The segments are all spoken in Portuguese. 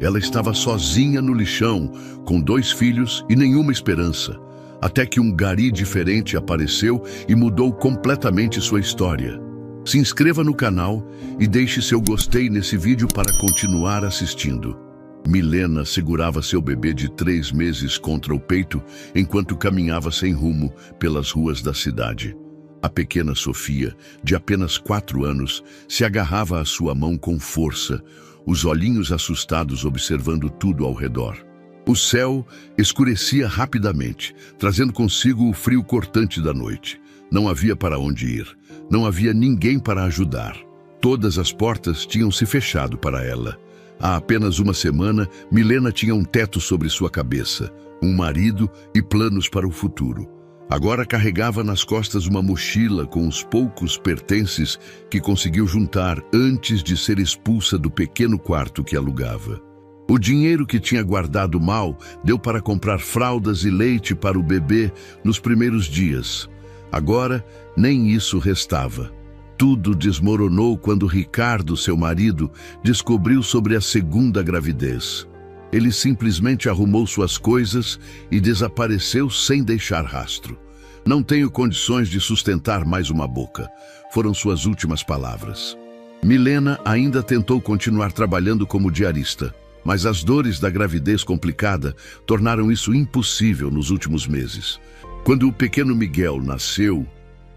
Ela estava sozinha no lixão, com 2 filhos e nenhuma esperança, até que um gari diferente apareceu e mudou completamente sua história. Se inscreva no canal e deixe seu gostei nesse vídeo para continuar assistindo. Milena segurava seu bebê de 3 meses contra o peito enquanto caminhava sem rumo pelas ruas da cidade. A pequena Sofia, de apenas 4 anos, se agarrava à sua mão com força, os olhinhos assustados observando tudo ao redor. O céu escurecia rapidamente, trazendo consigo o frio cortante da noite. Não havia para onde ir, não havia ninguém para ajudar. Todas as portas tinham se fechado para ela. Há apenas uma semana, Milena tinha um teto sobre sua cabeça, um marido e planos para o futuro. Agora carregava nas costas uma mochila com os poucos pertences que conseguiu juntar antes de ser expulsa do pequeno quarto que alugava. O dinheiro que tinha guardado mal deu para comprar fraldas e leite para o bebê nos primeiros dias. Agora, nem isso restava. Tudo desmoronou quando Ricardo, seu marido, descobriu sobre a segunda gravidez. Ele simplesmente arrumou suas coisas e desapareceu sem deixar rastro. "Não tenho condições de sustentar mais uma boca", foram suas últimas palavras. Milena ainda tentou continuar trabalhando como diarista, mas as dores da gravidez complicada tornaram isso impossível nos últimos meses. Quando o pequeno Miguel nasceu,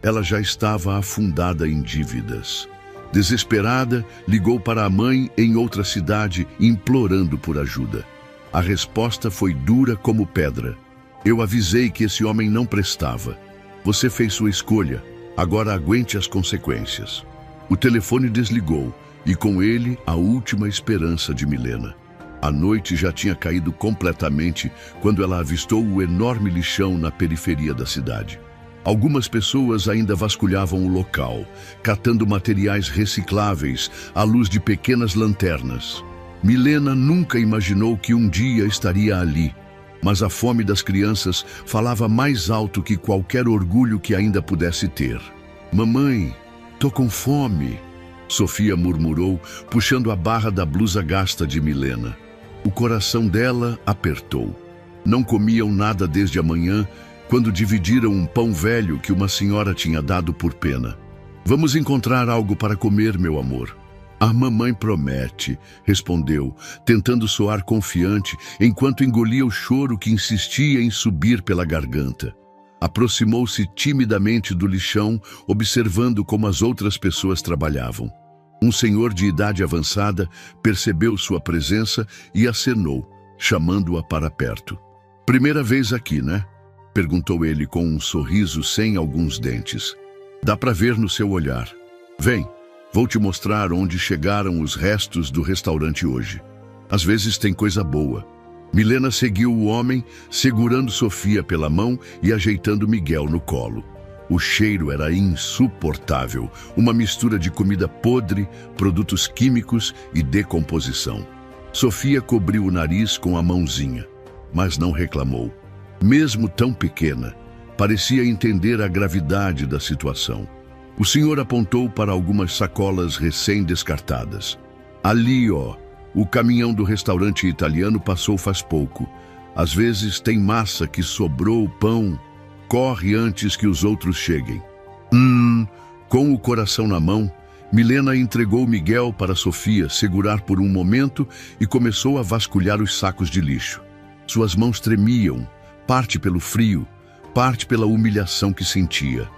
ela já estava afundada em dívidas. Desesperada, ligou para a mãe em outra cidade, implorando por ajuda. A resposta foi dura como pedra. "Eu avisei que esse homem não prestava. Você fez sua escolha, agora aguente as consequências." O telefone desligou e com ele a última esperança de Milena. A noite já tinha caído completamente quando ela avistou o enorme lixão na periferia da cidade. Algumas pessoas ainda vasculhavam o local, catando materiais recicláveis à luz de pequenas lanternas. Milena nunca imaginou que um dia estaria ali, mas a fome das crianças falava mais alto que qualquer orgulho que ainda pudesse ter. "Mamãe, tô com fome", Sofia murmurou, puxando a barra da blusa gasta de Milena. O coração dela apertou. Não comiam nada desde a manhã, quando dividiram um pão velho que uma senhora tinha dado por pena. "Vamos encontrar algo para comer, meu amor." "A mamãe promete", respondeu, tentando soar confiante, enquanto engolia o choro que insistia em subir pela garganta. Aproximou-se timidamente do lixão, observando como as outras pessoas trabalhavam. Um senhor de idade avançada percebeu sua presença e acenou, chamando-a para perto. "Primeira vez aqui, né?" perguntou ele com um sorriso sem alguns dentes. "Dá para ver no seu olhar. Vem, vou te mostrar onde chegaram os restos do restaurante hoje. Às vezes tem coisa boa." Milena seguiu o homem, segurando Sofia pela mão e ajeitando Miguel no colo. O cheiro era insuportável, uma mistura de comida podre, produtos químicos e decomposição. Sofia cobriu o nariz com a mãozinha, mas não reclamou. Mesmo tão pequena, parecia entender a gravidade da situação. O senhor apontou para algumas sacolas recém-descartadas. "Ali, ó, o caminhão do restaurante italiano passou faz pouco. Às vezes tem massa que sobrou, pão. Corre antes que os outros cheguem." Com o coração na mão, Milena entregou Miguel para Sofia segurar por um momento e começou a vasculhar os sacos de lixo. Suas mãos tremiam, parte pelo frio, parte pela humilhação que sentia.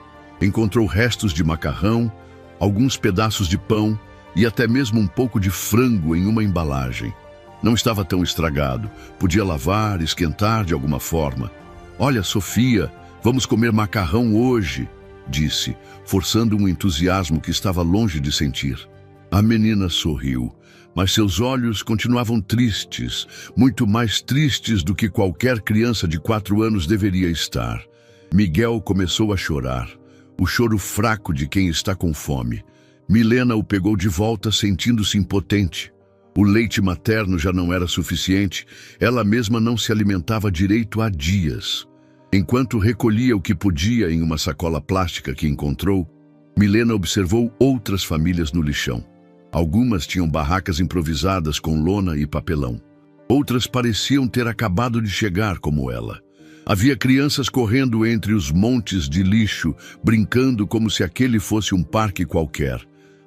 Encontrou restos de macarrão, alguns pedaços de pão e até mesmo um pouco de frango em uma embalagem. Não estava tão estragado, podia lavar, esquentar de alguma forma. "Olha, Sofia, vamos comer macarrão hoje", disse, forçando um entusiasmo que estava longe de sentir. A menina sorriu, mas seus olhos continuavam tristes, muito mais tristes do que qualquer criança de 4 anos deveria estar. Miguel começou a chorar, o choro fraco de quem está com fome. Milena o pegou de volta, sentindo-se impotente. O leite materno já não era suficiente, ela mesma não se alimentava direito há dias. Enquanto recolhia o que podia em uma sacola plástica que encontrou, Milena observou outras famílias no lixão. Algumas tinham barracas improvisadas com lona e papelão. Outras pareciam ter acabado de chegar como ela. Havia crianças correndo entre os montes de lixo, brincando como se aquele fosse um parque qualquer.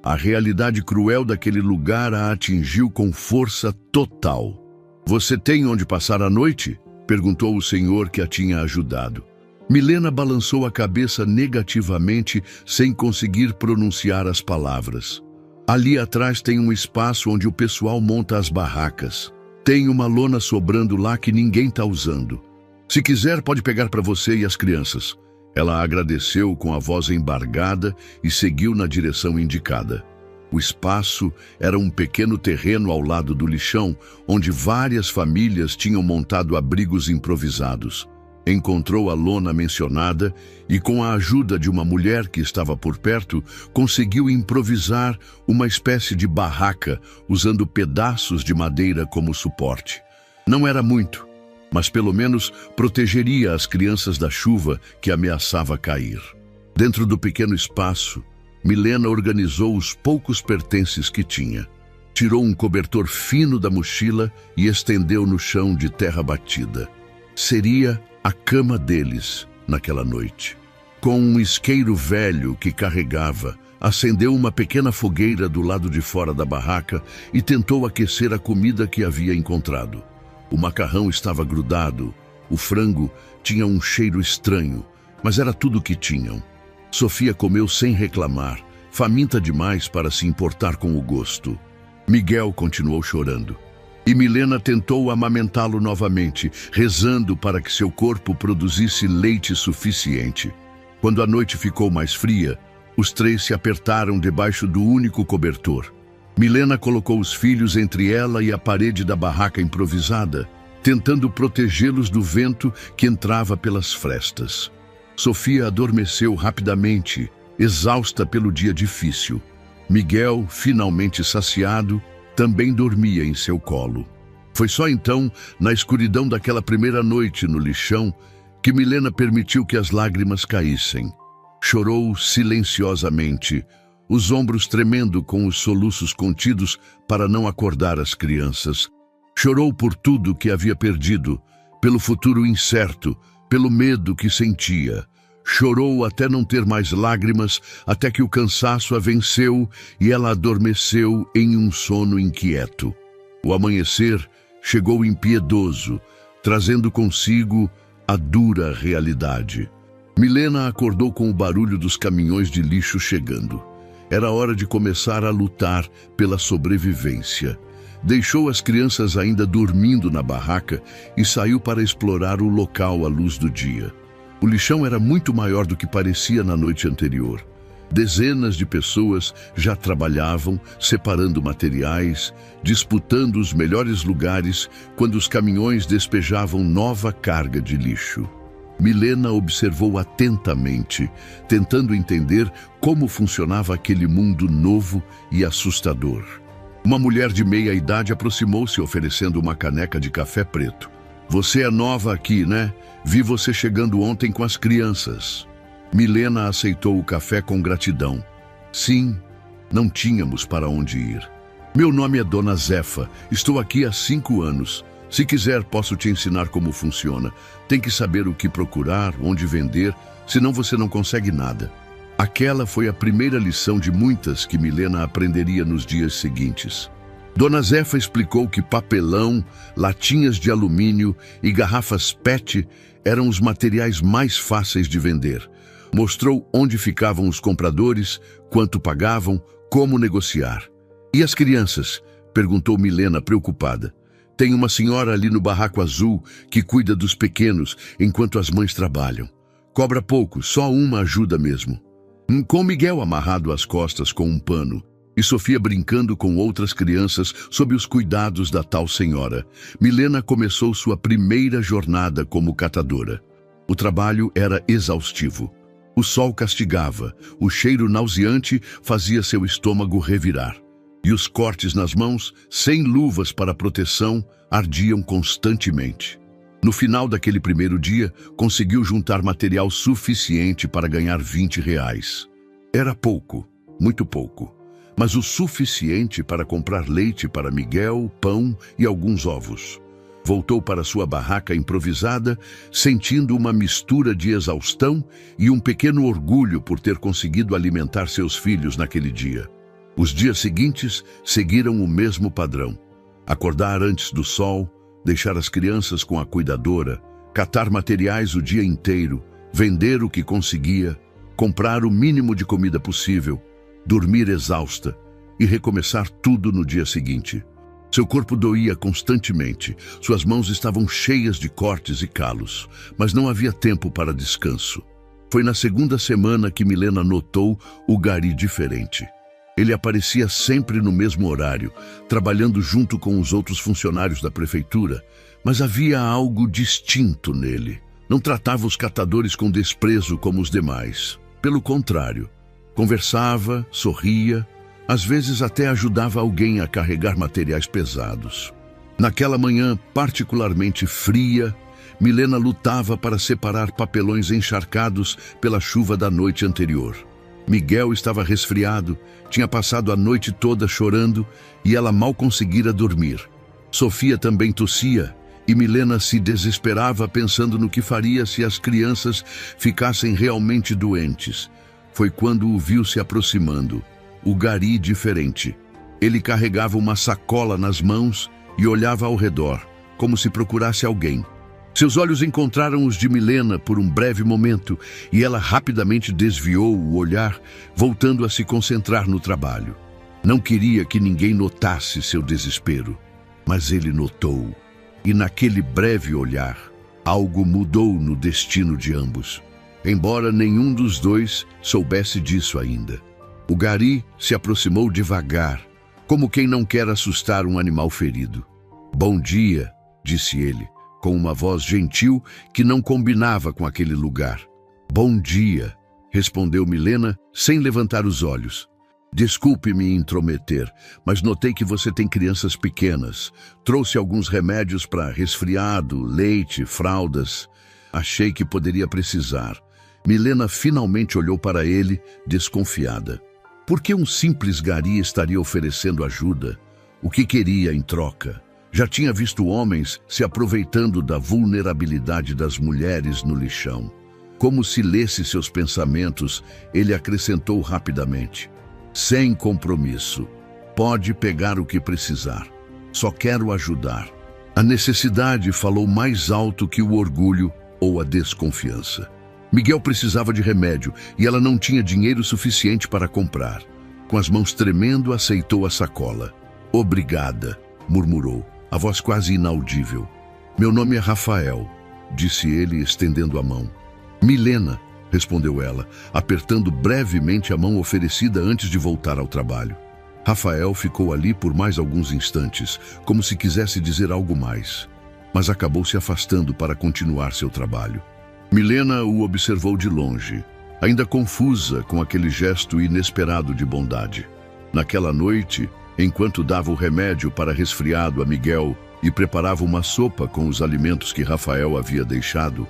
A realidade cruel daquele lugar a atingiu com força total. "Você tem onde passar a noite?" perguntou o senhor que a tinha ajudado. Milena balançou a cabeça negativamente, sem conseguir pronunciar as palavras. "Ali atrás tem um espaço onde o pessoal monta as barracas. Tem uma lona sobrando lá que ninguém está usando. Se quiser, pode pegar para você e as crianças." Ela agradeceu com a voz embargada e seguiu na direção indicada. O espaço era um pequeno terreno ao lado do lixão, onde várias famílias tinham montado abrigos improvisados. Encontrou a lona mencionada e, com a ajuda de uma mulher que estava por perto, conseguiu improvisar uma espécie de barraca, usando pedaços de madeira como suporte. Não era muito, mas pelo menos protegeria as crianças da chuva que ameaçava cair. Dentro do pequeno espaço, Milena organizou os poucos pertences que tinha. Tirou um cobertor fino da mochila e estendeu no chão de terra batida. Seria a cama deles naquela noite. Com um isqueiro velho que carregava, acendeu uma pequena fogueira do lado de fora da barraca e tentou aquecer a comida que havia encontrado. O macarrão estava grudado, o frango tinha um cheiro estranho, mas era tudo o que tinham. Sofia comeu sem reclamar, faminta demais para se importar com o gosto. Miguel continuou chorando. E Milena tentou amamentá-lo novamente, rezando para que seu corpo produzisse leite suficiente. Quando a noite ficou mais fria, os três se apertaram debaixo do único cobertor. Milena colocou os filhos entre ela e a parede da barraca improvisada, tentando protegê-los do vento que entrava pelas frestas. Sofia adormeceu rapidamente, exausta pelo dia difícil. Miguel, finalmente saciado, também dormia em seu colo. Foi só então, na escuridão daquela primeira noite no lixão, que Milena permitiu que as lágrimas caíssem. Chorou silenciosamente, os ombros tremendo com os soluços contidos para não acordar as crianças. Chorou por tudo que havia perdido, pelo futuro incerto, pelo medo que sentia. Chorou até não ter mais lágrimas, até que o cansaço a venceu e ela adormeceu em um sono inquieto. O amanhecer chegou impiedoso, trazendo consigo a dura realidade. Milena acordou com o barulho dos caminhões de lixo chegando. Era hora de começar a lutar pela sobrevivência. Deixou as crianças ainda dormindo na barraca e saiu para explorar o local à luz do dia. O lixão era muito maior do que parecia na noite anterior. Dezenas de pessoas já trabalhavam, separando materiais, disputando os melhores lugares quando os caminhões despejavam nova carga de lixo. Milena observou atentamente, tentando entender como funcionava aquele mundo novo e assustador. Uma mulher de meia idade aproximou-se oferecendo uma caneca de café preto. "Você é nova aqui, né? Vi você chegando ontem com as crianças." Milena aceitou o café com gratidão. "Sim, não tínhamos para onde ir. Meu nome é Dona Zefa, estou aqui há 5 anos. Se quiser, posso te ensinar como funciona. Tem que saber o que procurar, onde vender, senão você não consegue nada." Aquela foi a primeira lição de muitas que Milena aprenderia nos dias seguintes. Dona Zefa explicou que papelão, latinhas de alumínio e garrafas PET eram os materiais mais fáceis de vender. Mostrou onde ficavam os compradores, quanto pagavam, como negociar. "E as crianças?" perguntou Milena preocupada. "Tem uma senhora ali no barraco azul que cuida dos pequenos enquanto as mães trabalham. Cobra pouco, só uma ajuda mesmo." Com Miguel amarrado às costas com um pano e Sofia brincando com outras crianças sob os cuidados da tal senhora, Milena começou sua primeira jornada como catadora. O trabalho era exaustivo. O sol castigava, o cheiro nauseante fazia seu estômago revirar. E os cortes nas mãos, sem luvas para proteção, ardiam constantemente. No final daquele primeiro dia, conseguiu juntar material suficiente para ganhar R$ 20. Era pouco, muito pouco, mas o suficiente para comprar leite para Miguel, pão e alguns ovos. Voltou para sua barraca improvisada, sentindo uma mistura de exaustão e um pequeno orgulho por ter conseguido alimentar seus filhos naquele dia. Os dias seguintes seguiram o mesmo padrão. Acordar antes do sol, deixar as crianças com a cuidadora, catar materiais o dia inteiro, vender o que conseguia, comprar o mínimo de comida possível, dormir exausta e recomeçar tudo no dia seguinte. Seu corpo doía constantemente, suas mãos estavam cheias de cortes e calos, mas não havia tempo para descanso. Foi na segunda semana que Milena notou o Gari diferente. Ele aparecia sempre no mesmo horário, trabalhando junto com os outros funcionários da prefeitura, mas havia algo distinto nele. Não tratava os catadores com desprezo como os demais. Pelo contrário, conversava, sorria, às vezes até ajudava alguém a carregar materiais pesados. Naquela manhã particularmente fria, Milena lutava para separar papelões encharcados pela chuva da noite anterior. Miguel estava resfriado, tinha passado a noite toda chorando e ela mal conseguira dormir. Sofia também tossia e Milena se desesperava pensando no que faria se as crianças ficassem realmente doentes. Foi quando o viu se aproximando. O Gari diferente. Ele carregava uma sacola nas mãos e olhava ao redor, como se procurasse alguém. Seus olhos encontraram os de Milena por um breve momento e ela rapidamente desviou o olhar, voltando a se concentrar no trabalho. Não queria que ninguém notasse seu desespero, mas ele notou. E naquele breve olhar, algo mudou no destino de ambos, embora nenhum dos dois soubesse disso ainda. O Gari se aproximou devagar, como quem não quer assustar um animal ferido. "Bom dia", disse ele, com uma voz gentil que não combinava com aquele lugar. "Bom dia", respondeu Milena, sem levantar os olhos. "Desculpe-me intrometer, mas notei que você tem crianças pequenas. Trouxe alguns remédios para resfriado, leite, fraldas. Achei que poderia precisar." Milena finalmente olhou para ele, desconfiada. Por que um simples Gari estaria oferecendo ajuda? O que queria em troca? Já tinha visto homens se aproveitando da vulnerabilidade das mulheres no lixão. Como se lesse seus pensamentos, ele acrescentou rapidamente: "Sem compromisso. Pode pegar o que precisar. Só quero ajudar." A necessidade falou mais alto que o orgulho ou a desconfiança. Miguel precisava de remédio e ela não tinha dinheiro suficiente para comprar. Com as mãos tremendo, aceitou a sacola. "Obrigada", murmurou, a voz quase inaudível. "Meu nome é Rafael", disse ele, estendendo a mão. "Milena", respondeu ela, apertando brevemente a mão oferecida antes de voltar ao trabalho. Rafael ficou ali por mais alguns instantes, como se quisesse dizer algo mais, mas acabou se afastando para continuar seu trabalho. Milena o observou de longe, ainda confusa com aquele gesto inesperado de bondade. Naquela noite, enquanto dava o remédio para resfriado a Miguel e preparava uma sopa com os alimentos que Rafael havia deixado,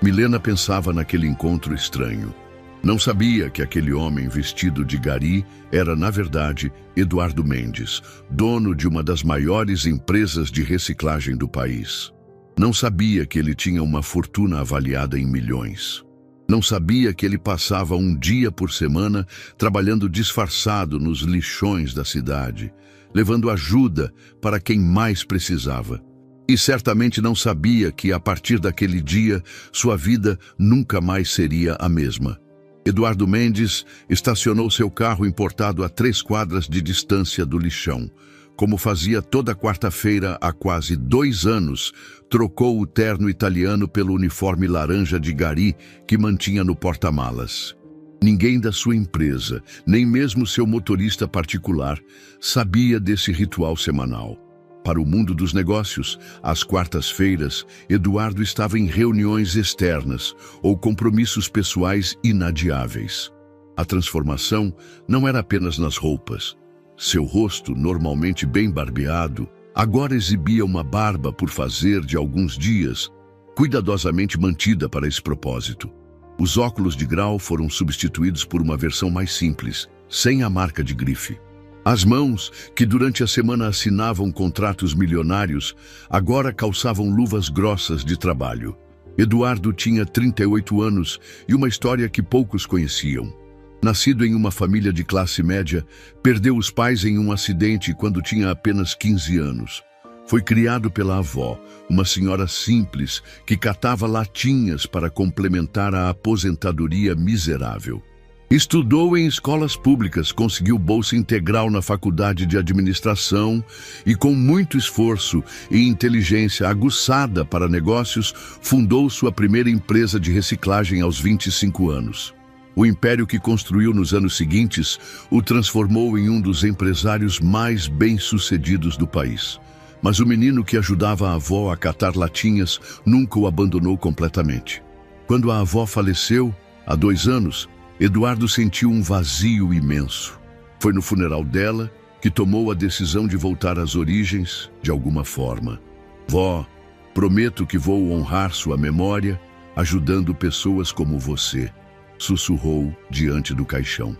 Milena pensava naquele encontro estranho. Não sabia que aquele homem vestido de Gari era, na verdade, Eduardo Mendes, dono de uma das maiores empresas de reciclagem do país. Não sabia que ele tinha uma fortuna avaliada em milhões. Não sabia que ele passava um dia por semana trabalhando disfarçado nos lixões da cidade, levando ajuda para quem mais precisava. E certamente não sabia que, a partir daquele dia, sua vida nunca mais seria a mesma. Eduardo Mendes estacionou seu carro importado a 3 quadras de distância do lixão. Como fazia toda quarta-feira há quase 2 anos, trocou o terno italiano pelo uniforme laranja de Gari que mantinha no porta-malas. Ninguém da sua empresa, nem mesmo seu motorista particular, sabia desse ritual semanal. Para o mundo dos negócios, às quartas-feiras, Eduardo estava em reuniões externas ou compromissos pessoais inadiáveis. A transformação não era apenas nas roupas. Seu rosto, normalmente bem barbeado, agora exibia uma barba por fazer de alguns dias, cuidadosamente mantida para esse propósito. Os óculos de grau foram substituídos por uma versão mais simples, sem a marca de grife. As mãos, que durante a semana assinavam contratos milionários, agora calçavam luvas grossas de trabalho. Eduardo tinha 38 anos e uma história que poucos conheciam. Nascido em uma família de classe média, perdeu os pais em um acidente quando tinha apenas 15 anos. Foi criado pela avó, uma senhora simples que catava latinhas para complementar a aposentadoria miserável. Estudou em escolas públicas, conseguiu bolsa integral na faculdade de administração e, com muito esforço e inteligência aguçada para negócios, fundou sua primeira empresa de reciclagem aos 25 anos. O império que construiu nos anos seguintes o transformou em um dos empresários mais bem-sucedidos do país. Mas o menino que ajudava a avó a catar latinhas nunca o abandonou completamente. Quando a avó faleceu, há 2 anos, Eduardo sentiu um vazio imenso. Foi no funeral dela que tomou a decisão de voltar às origens de alguma forma. Vó, prometo que vou honrar sua memória, ajudando pessoas como você, sussurrou diante do caixão.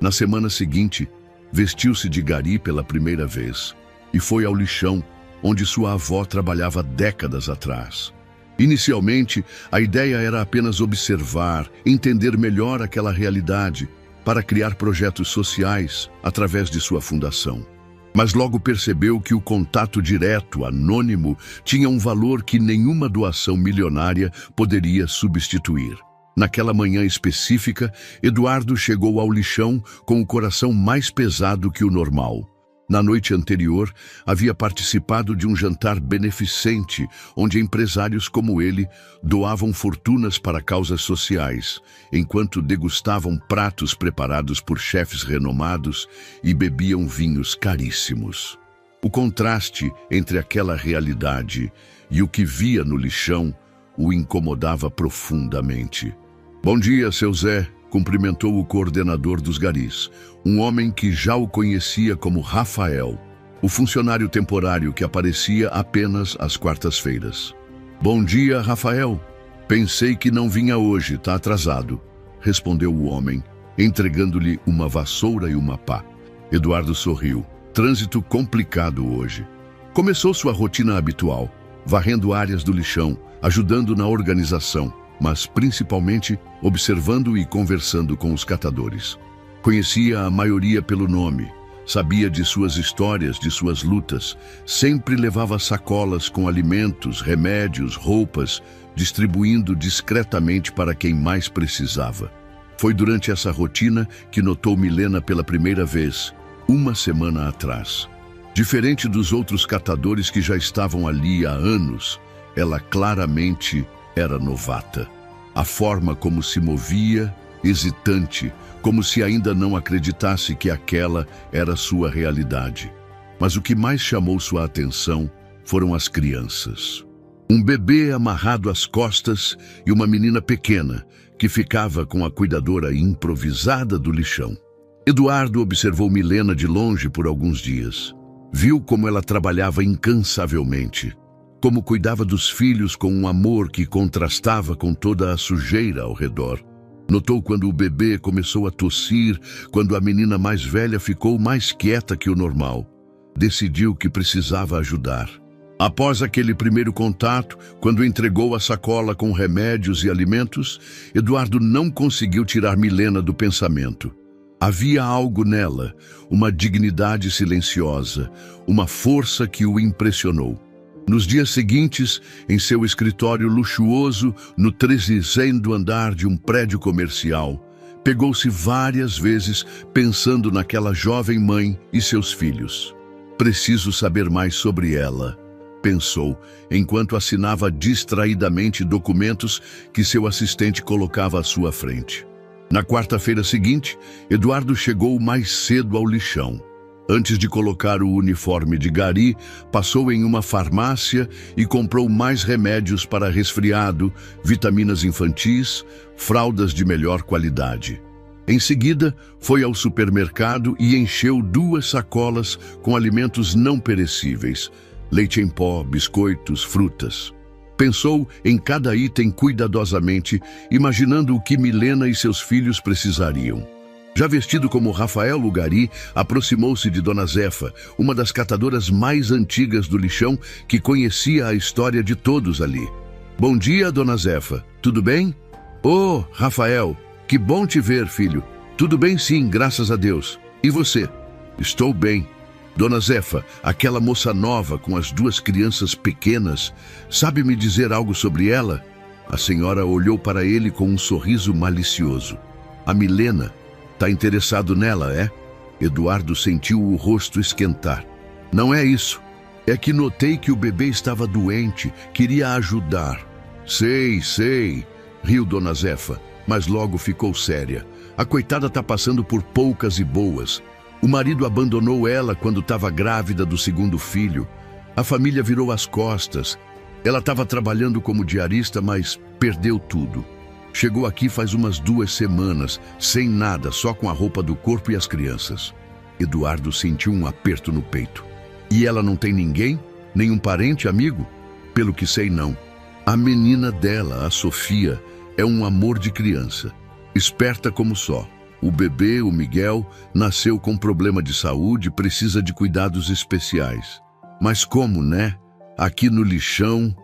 Na semana seguinte, vestiu-se de gari pela primeira vez e foi ao lixão, onde sua avó trabalhava décadas atrás. Inicialmente, a ideia era apenas observar, entender melhor aquela realidade, para criar projetos sociais através de sua fundação. Mas logo percebeu que o contato direto, anônimo, tinha um valor que nenhuma doação milionária poderia substituir. Naquela manhã específica, Eduardo chegou ao lixão com o coração mais pesado que o normal. Na noite anterior, havia participado de um jantar beneficente, onde empresários como ele doavam fortunas para causas sociais, enquanto degustavam pratos preparados por chefes renomados e bebiam vinhos caríssimos. O contraste entre aquela realidade e o que via no lixão o incomodava profundamente. "Bom dia, seu Zé", cumprimentou o coordenador dos garis, um homem que já o conhecia como Rafael, o funcionário temporário que aparecia apenas às quartas-feiras. "Bom dia, Rafael. Pensei que não vinha hoje, tá atrasado", respondeu o homem, entregando-lhe uma vassoura e uma pá. Eduardo sorriu. Trânsito complicado hoje. Começou sua rotina habitual, varrendo áreas do lixão, ajudando na organização, mas principalmente observando e conversando com os catadores. Conhecia a maioria pelo nome, sabia de suas histórias, de suas lutas, sempre levava sacolas com alimentos, remédios, roupas, distribuindo discretamente para quem mais precisava. Foi durante essa rotina que notou Milena pela primeira vez, 1 semana atrás. Diferente dos outros catadores que já estavam ali há anos, ela claramente era novata. A forma como se movia, hesitante, como se ainda não acreditasse que aquela era sua realidade. Mas o que mais chamou sua atenção foram as crianças. Um bebê amarrado às costas e uma menina pequena que ficava com a cuidadora improvisada do lixão. Eduardo observou Milena de longe por alguns dias. Viu como ela trabalhava incansavelmente, como cuidava dos filhos com um amor que contrastava com toda a sujeira ao redor. Notou quando o bebê começou a tossir, quando a menina mais velha ficou mais quieta que o normal. Decidiu que precisava ajudar. Após aquele primeiro contato, quando entregou a sacola com remédios e alimentos, Eduardo não conseguiu tirar Milena do pensamento. Havia algo nela, uma dignidade silenciosa, uma força que o impressionou. Nos dias seguintes, em seu escritório luxuoso, no 13º andar de um prédio comercial, pegou-se várias vezes pensando naquela jovem mãe e seus filhos. "Preciso saber mais sobre ela", pensou, enquanto assinava distraidamente documentos que seu assistente colocava à sua frente. Na quarta-feira seguinte, Eduardo chegou mais cedo ao lixão. Antes de colocar o uniforme de gari, passou em uma farmácia e comprou mais remédios para resfriado, vitaminas infantis, fraldas de melhor qualidade. Em seguida, foi ao supermercado e encheu 2 sacolas com alimentos não perecíveis, leite em pó, biscoitos, frutas. Pensou em cada item cuidadosamente, imaginando o que Milena e seus filhos precisariam. Já vestido como Rafael Ugari, aproximou-se de Dona Zefa, uma das catadoras mais antigas do lixão que conhecia a história de todos ali. Bom dia, Dona Zefa. Tudo bem? Oh, Rafael, que bom te ver, filho. Tudo bem sim, graças a Deus. E você? Estou bem. Dona Zefa, aquela moça nova com as duas crianças pequenas, sabe me dizer algo sobre ela? A senhora olhou para ele com um sorriso malicioso. A Milena. Tá interessado nela, é? Eduardo sentiu o rosto esquentar. Não é isso. É que notei que o bebê estava doente, queria ajudar. Sei, riu Dona Zefa, mas logo ficou séria. A coitada tá passando por poucas e boas. O marido abandonou ela quando estava grávida do segundo filho. A família virou as costas. Ela estava trabalhando como diarista, mas perdeu tudo. Chegou aqui faz umas 2 semanas, sem nada, só com a roupa do corpo e as crianças. Eduardo sentiu um aperto no peito. E ela não tem ninguém? Nenhum parente, amigo? Pelo que sei, não. A menina dela, a Sofia, é um amor de criança. Esperta como só. O bebê, o Miguel, nasceu com problema de saúde e precisa de cuidados especiais. Mas como, né? Aqui no lixão,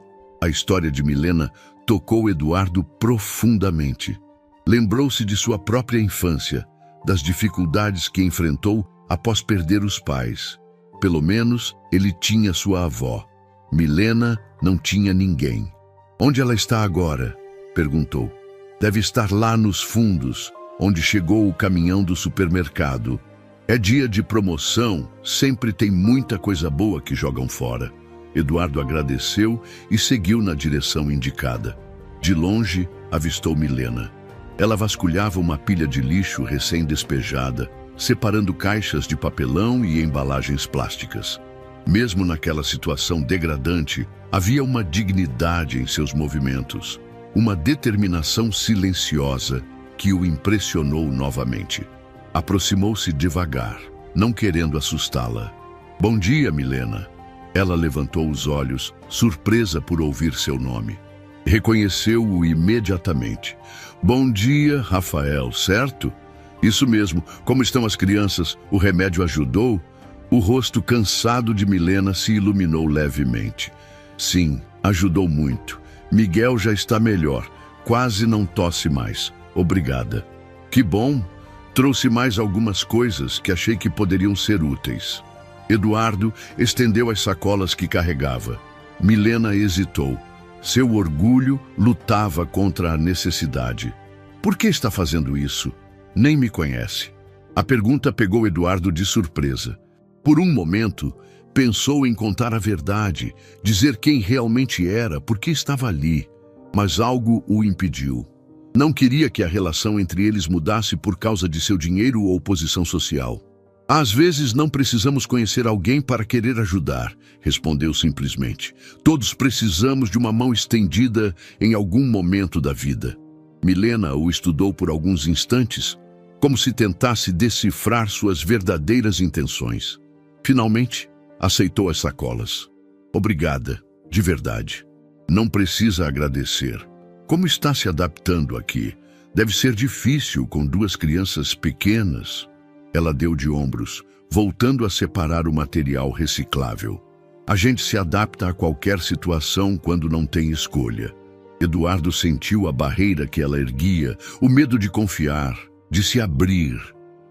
a história de Milena tocou Eduardo profundamente. Lembrou-se de sua própria infância, das dificuldades que enfrentou após perder os pais. Pelo menos ele tinha sua avó. Milena não tinha ninguém. Onde ela está agora? Perguntou. Deve estar lá nos fundos, onde chegou o caminhão do supermercado. É dia de promoção, sempre tem muita coisa boa que jogam fora. Eduardo agradeceu e seguiu na direção indicada. De longe, avistou Milena. Ela vasculhava uma pilha de lixo recém-despejada, separando caixas de papelão e embalagens plásticas. Mesmo naquela situação degradante, havia uma dignidade em seus movimentos, uma determinação silenciosa que o impressionou novamente. Aproximou-se devagar, não querendo assustá-la. Bom dia, Milena. Ela levantou os olhos, surpresa por ouvir seu nome. Reconheceu-o imediatamente. Bom dia, Rafael, certo? Isso mesmo, como estão as crianças? O remédio ajudou? O rosto cansado de Milena se iluminou levemente. Sim, ajudou muito. Miguel já está melhor, quase não tosse mais. Obrigada. Que bom! Trouxe mais algumas coisas que achei que poderiam ser úteis. Eduardo estendeu as sacolas que carregava. Milena hesitou. Seu orgulho lutava contra a necessidade. Por que está fazendo isso? Nem me conhece. A pergunta pegou Eduardo de surpresa. Por um momento, pensou em contar a verdade, dizer quem realmente era, porque estava ali. Mas algo o impediu. Não queria que a relação entre eles mudasse por causa de seu dinheiro ou posição social. Às vezes não precisamos conhecer alguém para querer ajudar, respondeu simplesmente. Todos precisamos de uma mão estendida em algum momento da vida. Milena o estudou por alguns instantes, como se tentasse decifrar suas verdadeiras intenções. Finalmente, aceitou as sacolas. Obrigada, de verdade. Não precisa agradecer. Como está se adaptando aqui? Deve ser difícil com 2 crianças pequenas. Ela deu de ombros, voltando a separar o material reciclável. A gente se adapta a qualquer situação quando não tem escolha. Eduardo sentiu a barreira que ela erguia, o medo de confiar, de se abrir.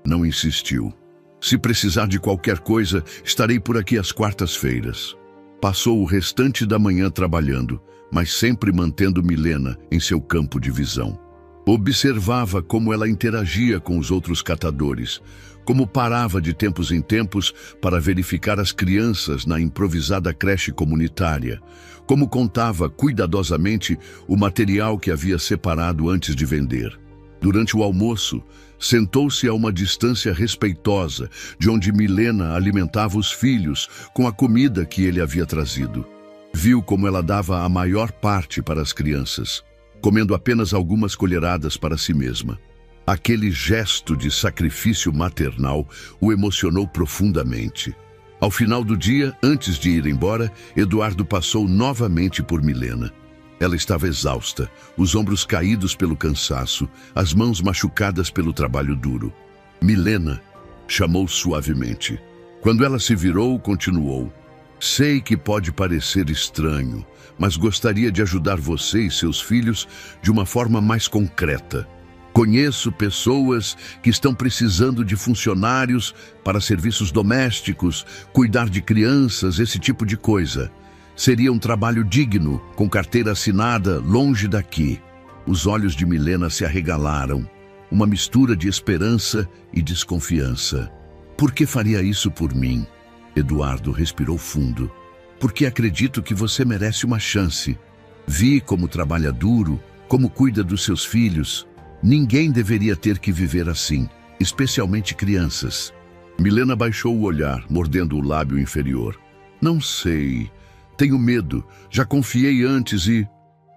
Não insistiu. Se precisar de qualquer coisa, estarei por aqui às quartas-feiras. Passou o restante da manhã trabalhando, mas sempre mantendo Milena em seu campo de visão. Observava como ela interagia com os outros catadores, como parava de tempos em tempos para verificar as crianças na improvisada creche comunitária, como contava cuidadosamente o material que havia separado antes de vender. Durante o almoço, sentou-se a uma distância respeitosa de onde Milena alimentava os filhos com a comida que ele havia trazido. Viu como ela dava a maior parte para as crianças, comendo apenas algumas colheradas para si mesma. Aquele gesto de sacrifício maternal o emocionou profundamente. Ao final do dia, antes de ir embora, Eduardo passou novamente por Milena. Ela estava exausta, os ombros caídos pelo cansaço, as mãos machucadas pelo trabalho duro. Milena, chamou suavemente. Quando ela se virou, continuou. Sei que pode parecer estranho, mas gostaria de ajudar você e seus filhos de uma forma mais concreta. Conheço pessoas que estão precisando de funcionários para serviços domésticos, cuidar de crianças, esse tipo de coisa. Seria um trabalho digno, com carteira assinada, longe daqui. Os olhos de Milena se arregalaram, uma mistura de esperança e desconfiança. Por que faria isso por mim? Eduardo respirou fundo. Porque acredito que você merece uma chance. Vi como trabalha duro, como cuida dos seus filhos. Ninguém deveria ter que viver assim, especialmente crianças. Milena baixou o olhar, mordendo o lábio inferior. Não sei. Tenho medo. Já confiei antes e...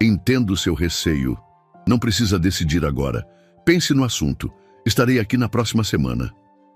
Entendo seu receio. Não precisa decidir agora. Pense no assunto. Estarei aqui na próxima semana.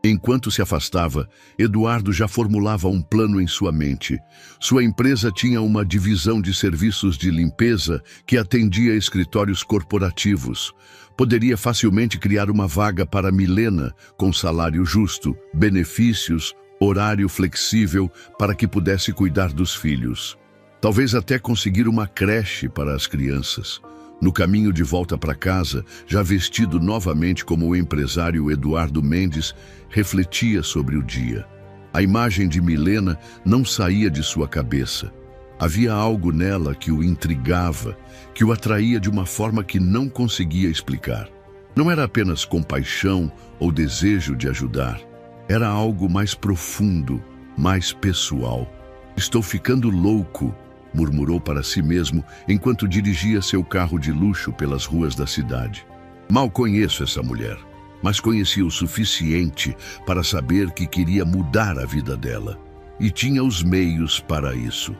Enquanto se afastava, Eduardo já formulava um plano em sua mente. Sua empresa tinha uma divisão de serviços de limpeza que atendia escritórios corporativos. Poderia facilmente criar uma vaga para Milena, com salário justo, benefícios, horário flexível para que pudesse cuidar dos filhos. Talvez até conseguir uma creche para as crianças. No caminho de volta para casa, já vestido novamente como o empresário Eduardo Mendes, refletia sobre o dia. A imagem de Milena não saía de sua cabeça. Havia algo nela que o intrigava, que o atraía de uma forma que não conseguia explicar. Não era apenas compaixão ou desejo de ajudar. Era algo mais profundo, mais pessoal. Estou ficando louco, murmurou para si mesmo enquanto dirigia seu carro de luxo pelas ruas da cidade. Mal conheço essa mulher, mas conhecia o suficiente para saber que queria mudar a vida dela. E tinha os meios para isso.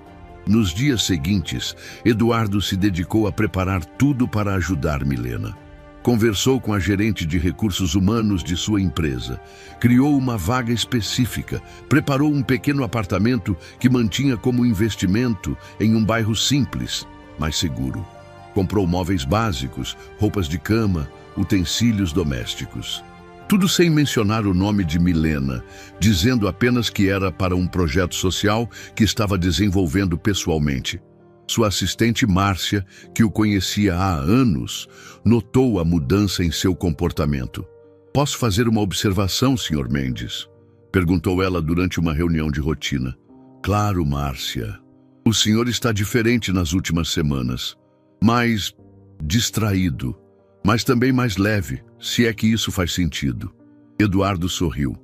Nos dias seguintes, Eduardo se dedicou a preparar tudo para ajudar Milena. Conversou com a gerente de recursos humanos de sua empresa, criou uma vaga específica, preparou um pequeno apartamento que mantinha como investimento em um bairro simples, mas seguro. Comprou móveis básicos, roupas de cama, utensílios domésticos. Tudo sem mencionar o nome de Milena, dizendo apenas que era para um projeto social que estava desenvolvendo pessoalmente. Sua assistente Márcia, que o conhecia há anos, notou a mudança em seu comportamento. Posso fazer uma observação, Sr. Mendes? Perguntou ela durante uma reunião de rotina. Claro, Márcia. O senhor está diferente nas últimas semanas. Mais distraído, mas também mais leve, se é que isso faz sentido. Eduardo sorriu.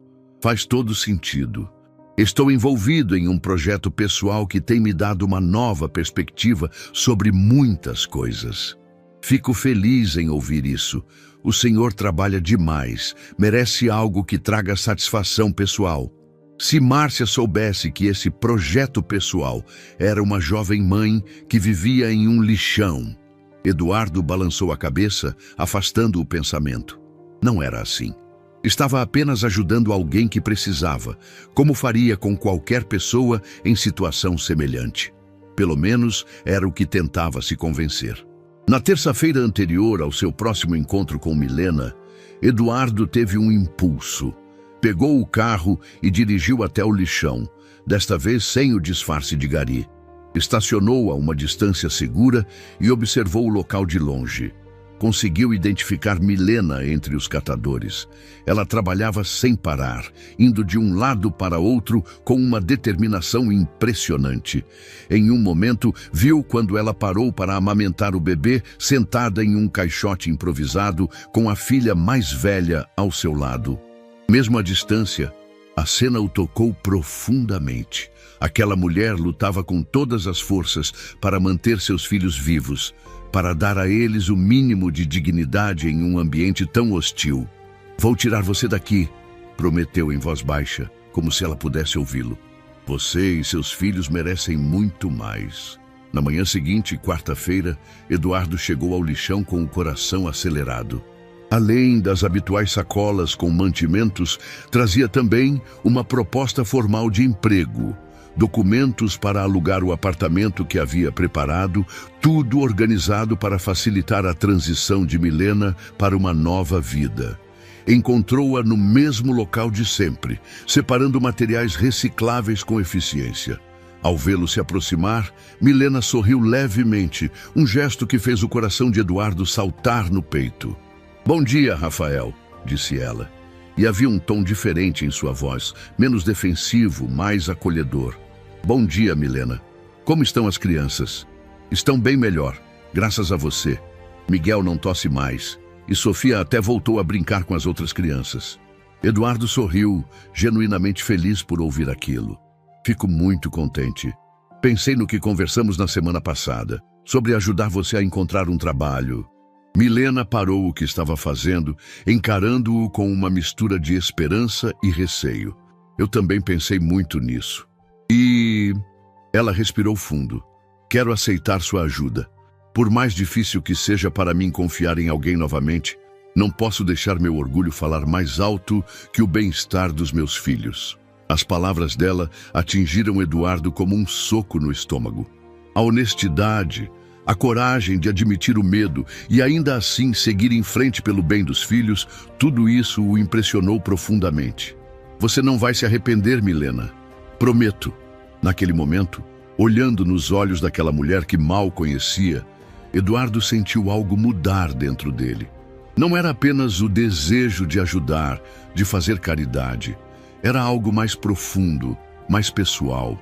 Faz todo sentido. Estou envolvido em um projeto pessoal que tem me dado uma nova perspectiva sobre muitas coisas. Fico feliz em ouvir isso. O senhor trabalha demais, merece algo que traga satisfação pessoal. Se Márcia soubesse que esse projeto pessoal era uma jovem mãe que vivia em um lixão. Eduardo balançou a cabeça, afastando o pensamento. Não era assim. Estava apenas ajudando alguém que precisava, como faria com qualquer pessoa em situação semelhante. Pelo menos era o que tentava se convencer. Na terça-feira anterior ao seu próximo encontro com Milena, Eduardo teve um impulso. Pegou o carro e dirigiu até o lixão, desta vez sem o disfarce de gari. Estacionou a uma distância segura e observou o local de longe. Conseguiu identificar Milena entre os catadores. Ela trabalhava sem parar, indo de um lado para outro com uma determinação impressionante. Em um momento, viu quando ela parou para amamentar o bebê, sentada em um caixote improvisado, com a filha mais velha ao seu lado. Mesmo à distância, a cena o tocou profundamente. Aquela mulher lutava com todas as forças para manter seus filhos vivos, para dar a eles o mínimo de dignidade em um ambiente tão hostil. Vou tirar você daqui, prometeu em voz baixa, como se ela pudesse ouvi-lo. Você e seus filhos merecem muito mais. Na manhã seguinte, quarta-feira, Eduardo chegou ao lixão com o coração acelerado. Além das habituais sacolas com mantimentos, trazia também uma proposta formal de emprego, documentos para alugar o apartamento que havia preparado, tudo organizado para facilitar a transição de Milena para uma nova vida. encontrou-a no mesmo local de sempre, separando materiais recicláveis com eficiência. Ao vê-lo se aproximar, Milena sorriu levemente, um gesto que fez o coração de Eduardo saltar no peito. "Bom dia, Rafael", disse ela. E havia um tom diferente em sua voz, menos defensivo, mais acolhedor. "Bom dia, Milena. Como estão as crianças?" "Estão bem melhor, graças a você. Miguel não tosse mais, e Sofia até voltou a brincar com as outras crianças." Eduardo sorriu, genuinamente feliz por ouvir aquilo. "Fico muito contente. Pensei no que conversamos na semana passada, sobre ajudar você a encontrar um trabalho." Milena parou o que estava fazendo, encarando-o com uma mistura de esperança e receio. "Eu também pensei muito nisso. E..." Ela respirou fundo. "Quero aceitar sua ajuda. Por mais difícil que seja para mim confiar em alguém novamente, não posso deixar meu orgulho falar mais alto que o bem-estar dos meus filhos." As palavras dela atingiram Eduardo como um soco no estômago. A honestidade, a coragem de admitir o medo e ainda assim seguir em frente pelo bem dos filhos, tudo isso o impressionou profundamente. "Você não vai se arrepender, Milena. Prometo." Naquele momento, olhando nos olhos daquela mulher que mal conhecia, Eduardo sentiu algo mudar dentro dele. Não era apenas o desejo de ajudar, de fazer caridade. Era algo mais profundo, mais pessoal.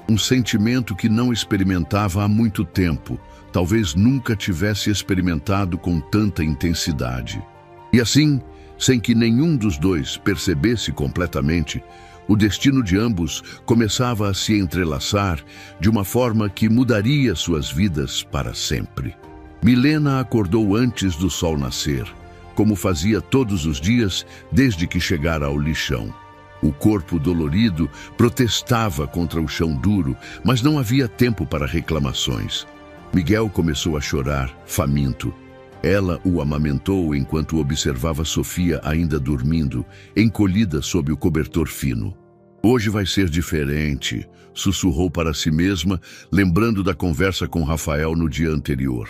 Um sentimento que não experimentava há muito tempo, talvez nunca tivesse experimentado com tanta intensidade. E assim, sem que nenhum dos dois percebesse completamente, o destino de ambos começava a se entrelaçar de uma forma que mudaria suas vidas para sempre. Milena acordou antes do sol nascer, como fazia todos os dias desde que chegara ao lixão. O corpo dolorido protestava contra o chão duro, mas não havia tempo para reclamações. Miguel começou a chorar, faminto. Ela o amamentou enquanto observava Sofia ainda dormindo, encolhida sob o cobertor fino. "Hoje vai ser diferente", sussurrou para si mesma, lembrando da conversa com Rafael no dia anterior.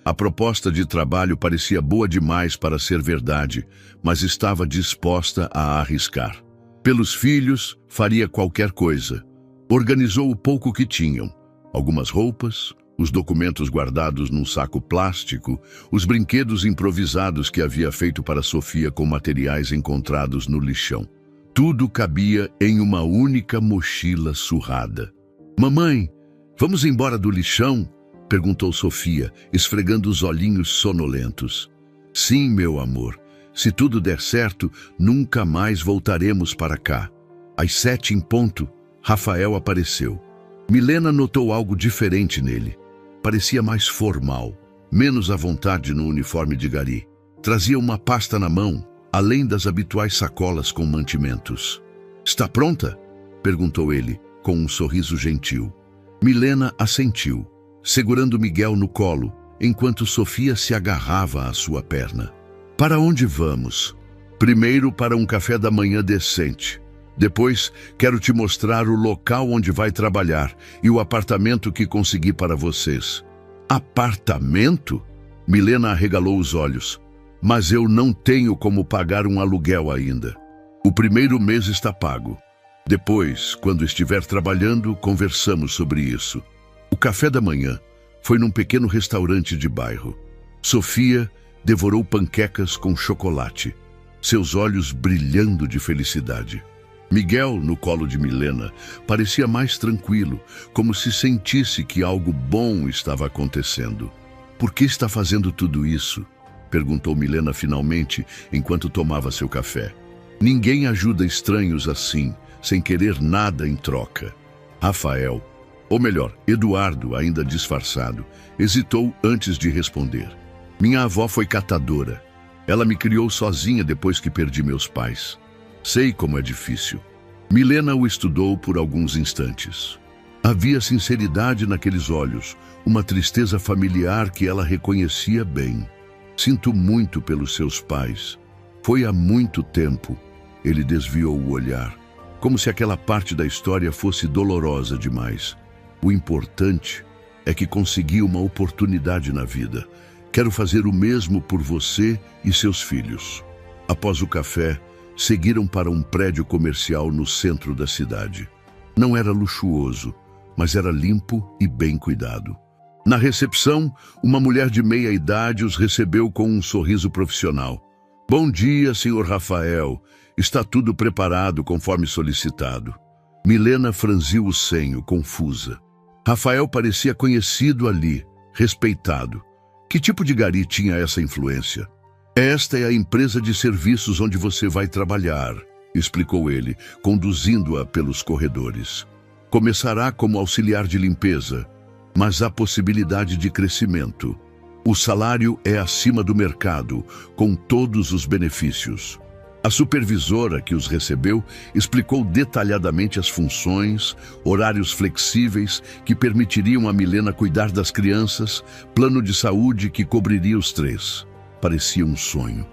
A proposta de trabalho parecia boa demais para ser verdade, mas estava disposta a arriscar. Pelos filhos, faria qualquer coisa. Organizou o pouco que tinham: algumas roupas, os documentos guardados num saco plástico, os brinquedos improvisados que havia feito para Sofia com materiais encontrados no lixão. Tudo cabia em uma única mochila surrada. "Mamãe, vamos embora do lixão?" perguntou Sofia, esfregando os olhinhos sonolentos. "Sim, meu amor. Se tudo der certo, nunca mais voltaremos para cá." Às 7 em ponto, Rafael apareceu. Milena notou algo diferente nele. Parecia mais formal, menos à vontade no uniforme de gari. Trazia uma pasta na mão, além das habituais sacolas com mantimentos. "Está pronta?" perguntou ele, com um sorriso gentil. Milena assentiu, segurando Miguel no colo, enquanto Sofia se agarrava à sua perna. "Para onde vamos?" "Primeiro para um café da manhã decente. Depois quero te mostrar o local onde vai trabalhar e o apartamento que consegui para vocês." "Apartamento?" Milena arregalou os olhos. "Mas eu não tenho como pagar um aluguel ainda. O primeiro mês está pago. Depois, quando estiver trabalhando, conversamos sobre isso." O café da manhã foi num pequeno restaurante de bairro. Sofia devorou panquecas com chocolate, seus olhos brilhando de felicidade. Miguel, no colo de Milena, parecia mais tranquilo, como se sentisse que algo bom estava acontecendo. "Por que está fazendo tudo isso?" perguntou Milena finalmente, enquanto tomava seu café. "Ninguém ajuda estranhos assim, sem querer nada em troca." Rafael, ou melhor, Eduardo, ainda disfarçado, hesitou antes de responder. "Minha avó foi catadora. Ela me criou sozinha depois que perdi meus pais. Sei como é difícil." Milena o estudou por alguns instantes. Havia sinceridade naqueles olhos, uma tristeza familiar que ela reconhecia bem. "Sinto muito pelos seus pais. Foi há muito tempo." Ele desviou o olhar, como se aquela parte da história fosse dolorosa demais. "O importante é que consegui uma oportunidade na vida. Quero fazer o mesmo por você e seus filhos." Após o café, seguiram para um prédio comercial no centro da cidade. Não era luxuoso, mas era limpo e bem cuidado. Na recepção, uma mulher de meia idade os recebeu com um sorriso profissional. Bom dia, Sr. Rafael. Está tudo preparado conforme solicitado. Milena franziu o senho, confusa. Rafael parecia conhecido ali, respeitado. Que tipo de gari tinha essa influência? Esta é a empresa de serviços onde você vai trabalhar, explicou ele, conduzindo-a pelos corredores. Começará como auxiliar de limpeza, mas há possibilidade de crescimento. O salário é acima do mercado, com todos os benefícios. A supervisora que os recebeu explicou detalhadamente as funções, horários flexíveis que permitiriam a Milena cuidar das crianças, plano de saúde que cobriria os 3. Parecia um sonho.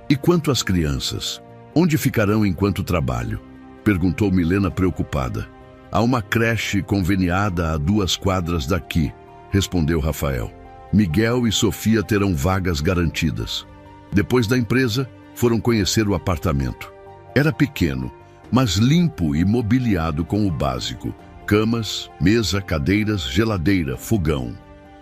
E quanto às crianças? Onde ficarão enquanto trabalho? Perguntou Milena preocupada. Há uma creche conveniada a 2 quadras daqui, respondeu Rafael. Miguel e Sofia terão vagas garantidas. Depois da empresa, foram conhecer o apartamento. Era pequeno, mas limpo e mobiliado com o básico. Camas, mesa, cadeiras, geladeira, fogão.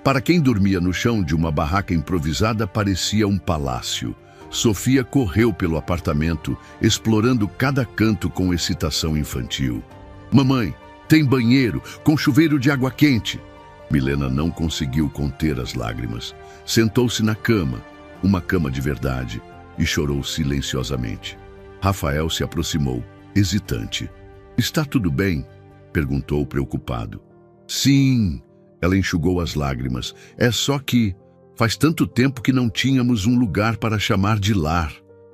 Para quem dormia no chão de uma barraca improvisada, parecia um palácio. Sofia correu pelo apartamento, explorando cada canto com excitação infantil. Mamãe, tem banheiro, com chuveiro de água quente. Milena não conseguiu conter as lágrimas. Sentou-se na cama, uma cama de verdade, e chorou silenciosamente. Rafael se aproximou, hesitante. Está tudo bem? Perguntou preocupado. Sim, ela enxugou as lágrimas. É só que faz tanto tempo que não tínhamos um lugar para chamar de lar.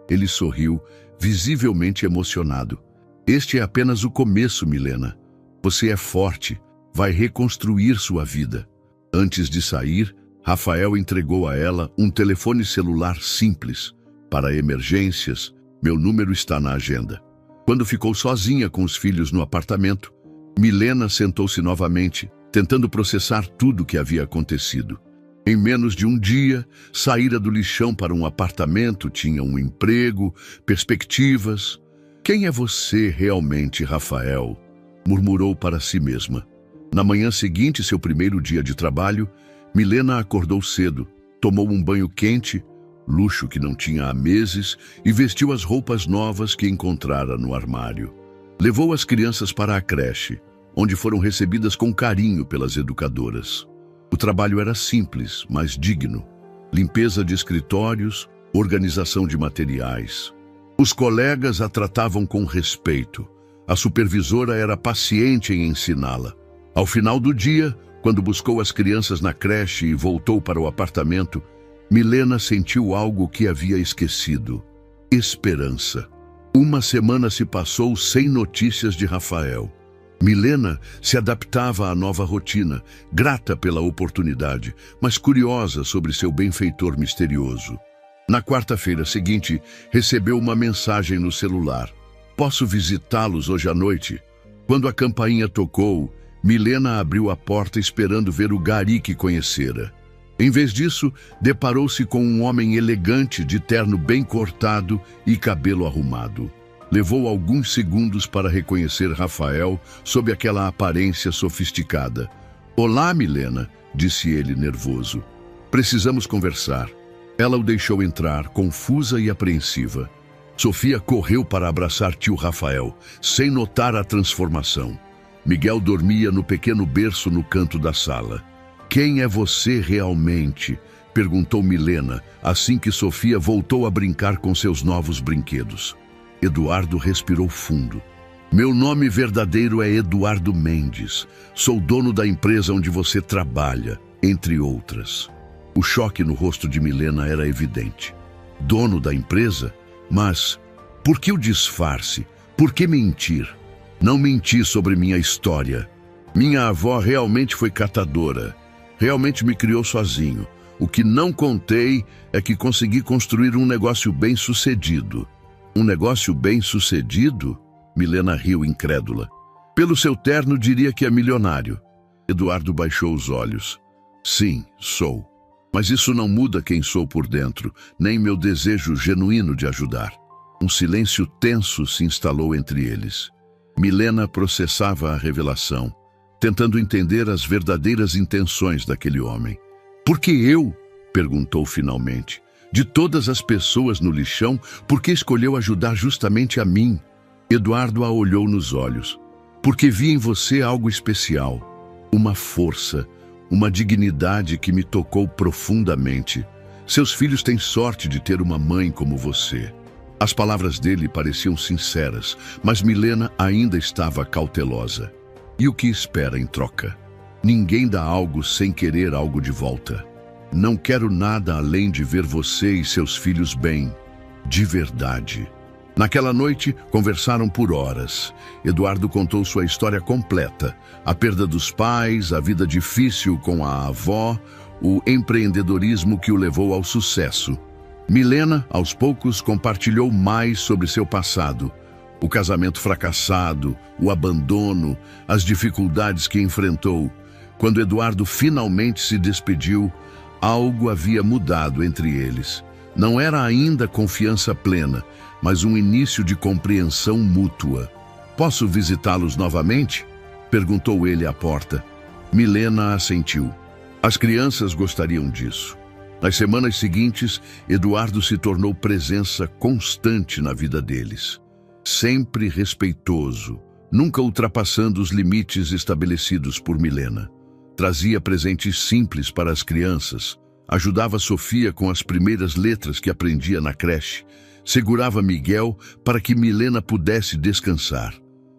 Ele sorriu, visivelmente emocionado. Este é apenas o começo, Milena. Você é forte, vai reconstruir sua vida. Antes de sair, Rafael entregou a ela um telefone celular simples. Para emergências, meu número está na agenda. Quando ficou sozinha com os filhos no apartamento, Milena sentou-se novamente, tentando processar tudo o que havia acontecido. Em menos de um dia, saíra do lixão para um apartamento, tinha um emprego, perspectivas. Quem é você realmente, Rafael? Murmurou para si mesma. Na manhã seguinte, seu primeiro dia de trabalho, Milena acordou cedo, tomou um banho quente, luxo que não tinha há meses, e vestiu as roupas novas que encontrara no armário. Levou as crianças para a creche, onde foram recebidas com carinho pelas educadoras. O trabalho era simples, mas digno. Limpeza de escritórios, organização de materiais. Os colegas a tratavam com respeito. A supervisora era paciente em ensiná-la. Ao final do dia, quando buscou as crianças na creche e voltou para o apartamento, Milena sentiu algo que havia esquecido. Esperança. Uma semana se passou sem notícias de Rafael. Milena se adaptava à nova rotina, grata pela oportunidade, mas curiosa sobre seu benfeitor misterioso. Na quarta-feira seguinte, recebeu uma mensagem no celular. Posso visitá-los hoje à noite? Quando a campainha tocou, Milena abriu a porta esperando ver o gari que conhecera. Em vez disso, deparou-se com um homem elegante de terno bem cortado e cabelo arrumado. Levou alguns segundos para reconhecer Rafael sob aquela aparência sofisticada. Olá, Milena, disse ele nervoso. Precisamos conversar. Ela o deixou entrar, confusa e apreensiva. Sofia correu para abraçar tio Rafael, sem notar a transformação. Miguel dormia no pequeno berço no canto da sala. Quem é você realmente? Perguntou Milena, assim que Sofia voltou a brincar com seus novos brinquedos. Eduardo respirou fundo. Meu nome verdadeiro é Eduardo Mendes. Sou dono da empresa onde você trabalha, entre outras. O choque no rosto de Milena era evidente. Dono da empresa? Mas por que o disfarce? Por que mentir? Não menti sobre minha história. Minha avó realmente foi catadora. Realmente me criou sozinho. O que não contei é que consegui construir um negócio bem-sucedido. Um negócio bem-sucedido? Milena riu incrédula. Pelo seu terno diria que é milionário. Eduardo baixou os olhos. Sim, sou. Mas isso não muda quem sou por dentro, nem meu desejo genuíno de ajudar. Um silêncio tenso se instalou entre eles. Milena processava a revelação, tentando entender as verdadeiras intenções daquele homem. "Por que eu?", perguntou finalmente. "De todas as pessoas no lixão, por que escolheu ajudar justamente a mim?" Eduardo a olhou nos olhos. "Porque vi em você algo especial, uma força, uma dignidade que me tocou profundamente. Seus filhos têm sorte de ter uma mãe como você." As palavras dele pareciam sinceras, mas Milena ainda estava cautelosa. E o que espera em troca? Ninguém dá algo sem querer algo de volta. "Não quero nada além de ver você e seus filhos bem, de verdade." Naquela noite, conversaram por horas. Eduardo contou sua história completa: a perda dos pais, a vida difícil com a avó, o empreendedorismo que o levou ao sucesso. Milena, aos poucos, compartilhou mais sobre seu passado: o casamento fracassado, o abandono, as dificuldades que enfrentou. Quando Eduardo finalmente se despediu, algo havia mudado entre eles. Não era ainda confiança plena, mas um início de compreensão mútua. "Posso visitá-los novamente?", perguntou ele à porta. Milena assentiu. As crianças gostariam disso. Nas semanas seguintes, Eduardo se tornou presença constante na vida deles. Sempre respeitoso, nunca ultrapassando os limites estabelecidos por Milena. Trazia presentes simples para as crianças, ajudava Sofia com as primeiras letras que aprendia na creche, segurava Miguel para que Milena pudesse descansar.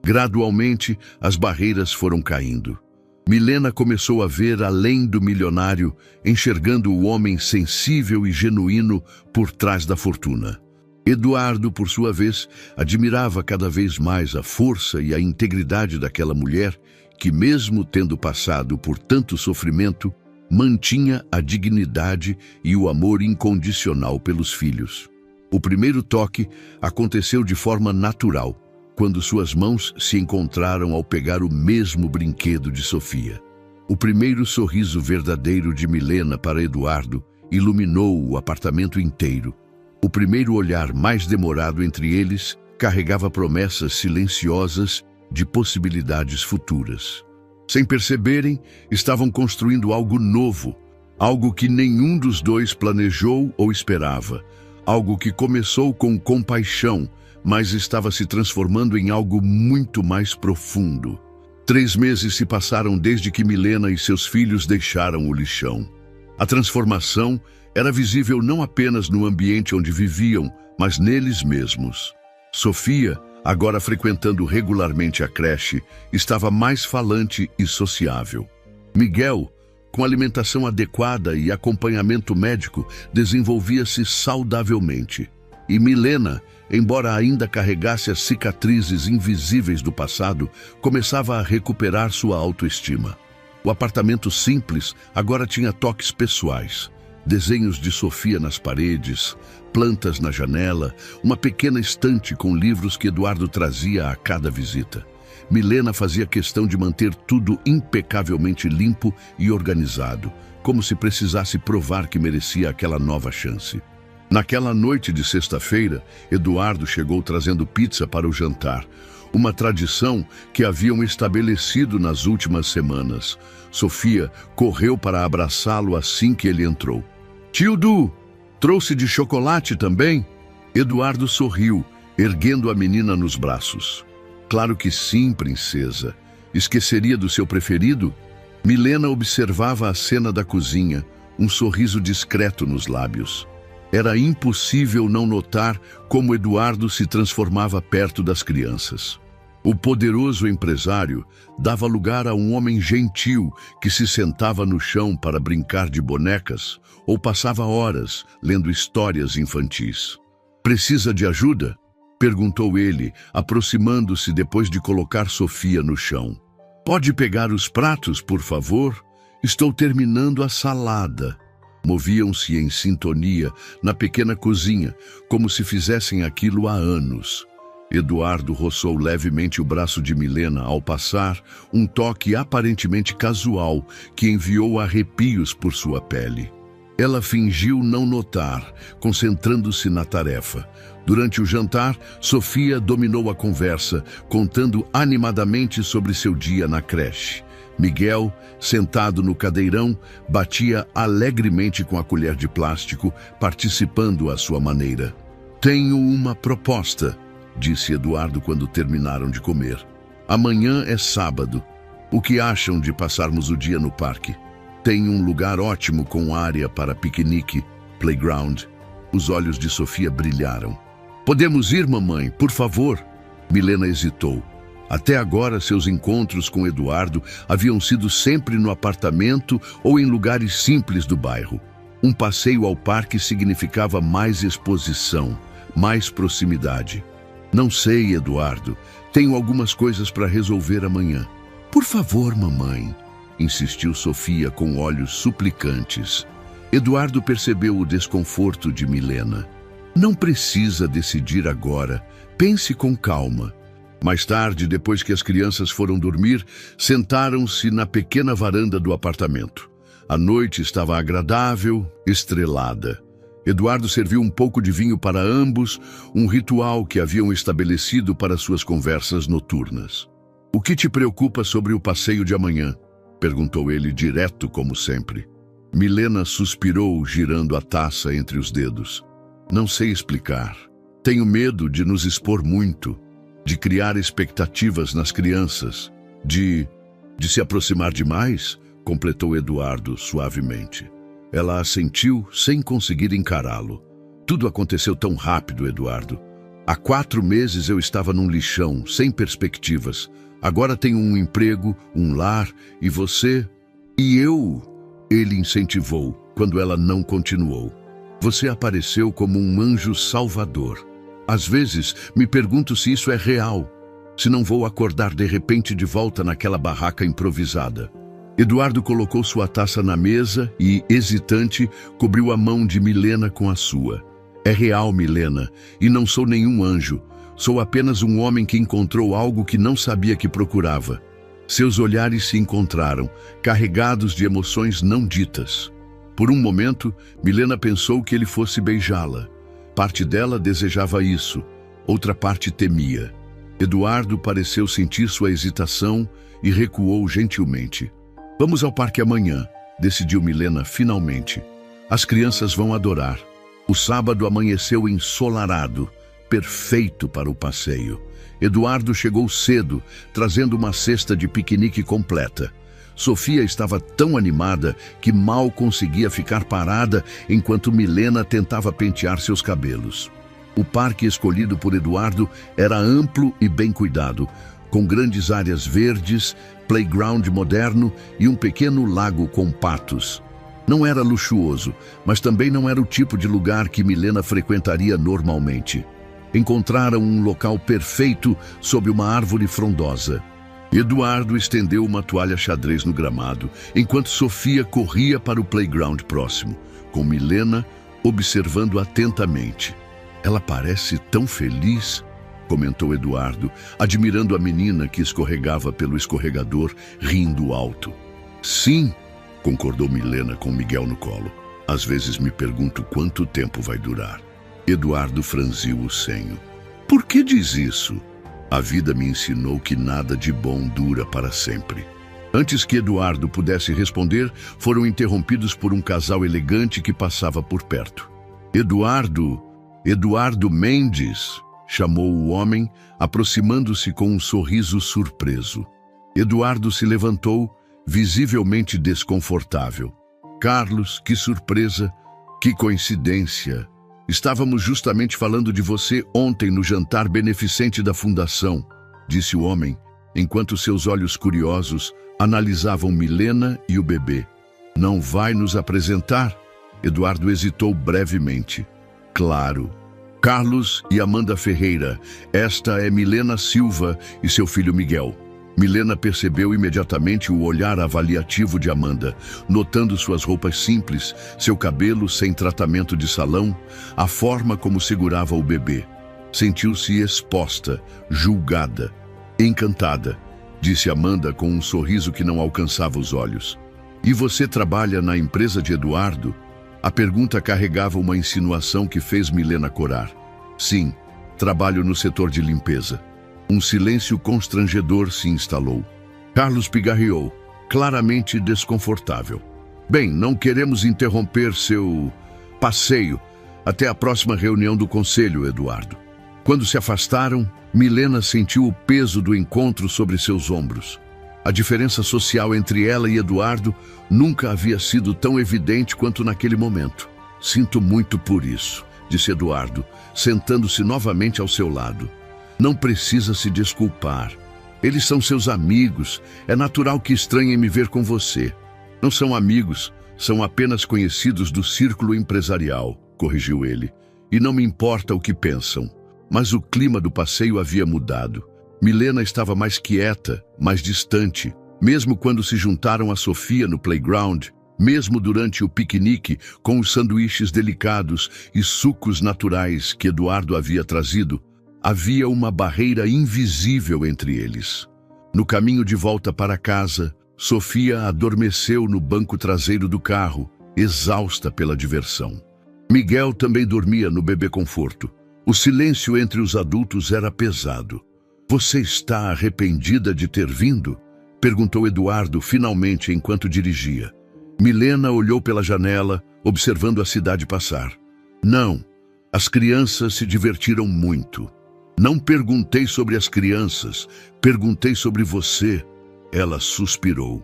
Gradualmente, as barreiras foram caindo. Milena começou a ver além do milionário, enxergando o homem sensível e genuíno por trás da fortuna. Eduardo, por sua vez, admirava cada vez mais a força e a integridade daquela mulher que, mesmo tendo passado por tanto sofrimento, mantinha a dignidade e o amor incondicional pelos filhos. O primeiro toque aconteceu de forma natural, quando suas mãos se encontraram ao pegar o mesmo brinquedo de Sofia. O primeiro sorriso verdadeiro de Milena para Eduardo iluminou o apartamento inteiro. O primeiro olhar mais demorado entre eles carregava promessas silenciosas de possibilidades futuras. Sem perceberem, estavam construindo algo novo, algo que nenhum dos dois planejou ou esperava, algo que começou com compaixão, mas estava se transformando em algo muito mais profundo. 3 meses se passaram desde que Milena e seus filhos deixaram o lixão. A transformação era visível não apenas no ambiente onde viviam, mas neles mesmos. Sofia, agora frequentando regularmente a creche, estava mais falante e sociável. Miguel, com alimentação adequada e acompanhamento médico, desenvolvia-se saudavelmente. E Milena, embora ainda carregasse as cicatrizes invisíveis do passado, começava a recuperar sua autoestima. O apartamento simples agora tinha toques pessoais. Desenhos de Sofia nas paredes, plantas na janela, uma pequena estante com livros que Eduardo trazia a cada visita. Milena fazia questão de manter tudo impecavelmente limpo e organizado, como se precisasse provar que merecia aquela nova chance. Naquela noite de sexta-feira, Eduardo chegou trazendo pizza para o jantar, uma tradição que haviam estabelecido nas últimas semanas. Sofia correu para abraçá-lo assim que ele entrou. "Tio Du, trouxe de chocolate também?" Eduardo sorriu, erguendo a menina nos braços. "Claro que sim, princesa. Esqueceria do seu preferido?" Milena observava a cena da cozinha, um sorriso discreto nos lábios. Era impossível não notar como Eduardo se transformava perto das crianças. O poderoso empresário dava lugar a um homem gentil que se sentava no chão para brincar de bonecas ou passava horas lendo histórias infantis. "Precisa de ajuda?" perguntou ele, aproximando-se depois de colocar Sofia no chão. "Pode pegar os pratos, por favor? Estou terminando a salada." Moviam-se em sintonia na pequena cozinha, como se fizessem aquilo há anos. Eduardo roçou levemente o braço de Milena ao passar, um toque aparentemente casual que enviou arrepios por sua pele. Ela fingiu não notar, concentrando-se na tarefa. Durante o jantar, Sofia dominou a conversa, contando animadamente sobre seu dia na creche. Miguel, sentado no cadeirão, batia alegremente com a colher de plástico, participando à sua maneira. "Tenho uma proposta", disse Eduardo quando terminaram de comer. "Amanhã é sábado. O que acham de passarmos o dia no parque? Tem um lugar ótimo com área para piquenique, playground." Os olhos de Sofia brilharam. "Podemos ir, mamãe, por favor?" Milena hesitou. Até agora, seus encontros com Eduardo haviam sido sempre no apartamento ou em lugares simples do bairro. Um passeio ao parque significava mais exposição, mais proximidade. "Não sei, Eduardo. Tenho algumas coisas para resolver amanhã." "Por favor, mamãe", insistiu Sofia com olhos suplicantes. Eduardo percebeu o desconforto de Milena. "Não precisa decidir agora. Pense com calma." Mais tarde, depois que as crianças foram dormir, sentaram-se na pequena varanda do apartamento. A noite estava agradável, estrelada. Eduardo serviu um pouco de vinho para ambos, um ritual que haviam estabelecido para suas conversas noturnas. "O que te preocupa sobre o passeio de amanhã?" perguntou ele direto como sempre. Milena suspirou, girando a taça entre os dedos. "Não sei explicar. Tenho medo de nos expor muito, de criar expectativas nas crianças, de se aproximar demais", completou Eduardo suavemente. Ela assentiu sem conseguir encará-lo. "Tudo aconteceu tão rápido, Eduardo. Há 4 meses eu estava num lixão, sem perspectivas. Agora tenho um emprego, um lar, e você... E eu..." Ele incentivou, quando ela não continuou. "Você apareceu como um anjo salvador. Às vezes me pergunto se isso é real, se não vou acordar de repente de volta naquela barraca improvisada." Eduardo colocou sua taça na mesa e, hesitante, cobriu a mão de Milena com a sua. "É real, Milena, e não sou nenhum anjo. Sou apenas um homem que encontrou algo que não sabia que procurava." Seus olhares se encontraram, carregados de emoções não ditas. Por um momento, Milena pensou que ele fosse beijá-la. Parte dela desejava isso, outra parte temia. Eduardo pareceu sentir sua hesitação e recuou gentilmente. "Vamos ao parque amanhã", decidiu Milena finalmente. "As crianças vão adorar." O sábado amanheceu ensolarado, perfeito para o passeio. Eduardo chegou cedo, trazendo uma cesta de piquenique completa. Sofia estava tão animada que mal conseguia ficar parada enquanto Milena tentava pentear seus cabelos. O parque escolhido por Eduardo era amplo e bem cuidado, com grandes áreas verdes, playground moderno e um pequeno lago com patos. Não era luxuoso, mas também não era o tipo de lugar que Milena frequentaria normalmente. Encontraram um local perfeito sob uma árvore frondosa. Eduardo estendeu uma toalha xadrez no gramado, enquanto Sofia corria para o playground próximo, com Milena observando atentamente. "Ela parece tão feliz", comentou Eduardo, admirando a menina que escorregava pelo escorregador, rindo alto. "Sim", concordou Milena com Miguel no colo. "Às vezes me pergunto quanto tempo vai durar." Eduardo franziu o senho. "Por que diz isso?" "A vida me ensinou que nada de bom dura para sempre." Antes que Eduardo pudesse responder, foram interrompidos por um casal elegante que passava por perto. Eduardo Mendes", chamou o homem, aproximando-se com um sorriso surpreso. Eduardo se levantou, visivelmente desconfortável. "Carlos, que surpresa, que coincidência. Estávamos justamente falando de você ontem no jantar beneficente da fundação", disse o homem, enquanto seus olhos curiosos analisavam Milena e o bebê. "Não vai nos apresentar?" Eduardo hesitou brevemente. "Claro. Carlos e Amanda Ferreira. Esta é Milena Silva e seu filho Miguel." Milena percebeu imediatamente o olhar avaliativo de Amanda, notando suas roupas simples, seu cabelo sem tratamento de salão, a forma como segurava o bebê. Sentiu-se exposta, julgada, encantada, disse Amanda com um sorriso que não alcançava os olhos. "E você trabalha na empresa de Eduardo?" A pergunta carregava uma insinuação que fez Milena corar. Sim, trabalho no setor de limpeza. Um silêncio constrangedor se instalou. Carlos pigarreou, claramente desconfortável. Bem, não queremos interromper seu passeio até a próxima reunião do conselho, Eduardo. Quando se afastaram, Milena sentiu o peso do encontro sobre seus ombros. A diferença social entre ela e Eduardo nunca havia sido tão evidente quanto naquele momento. Sinto muito por isso, disse Eduardo, sentando-se novamente ao seu lado. Não precisa se desculpar. Eles são seus amigos. É natural que estranhem me ver com você. Não são amigos, são apenas conhecidos do círculo empresarial, corrigiu ele. E não me importa o que pensam. Mas o clima do passeio havia mudado. Milena estava mais quieta, mais distante. Mesmo quando se juntaram a Sofia no playground, mesmo durante o piquenique com os sanduíches delicados e sucos naturais que Eduardo havia trazido, havia uma barreira invisível entre eles. No caminho de volta para casa, Sofia adormeceu no banco traseiro do carro, exausta pela diversão. Miguel também dormia no bebê conforto. O silêncio entre os adultos era pesado. Você está arrependida de ter vindo? Perguntou Eduardo finalmente enquanto dirigia. Milena olhou pela janela, observando a cidade passar. Não, as crianças se divertiram muito. Não perguntei sobre as crianças, perguntei sobre você. Ela suspirou.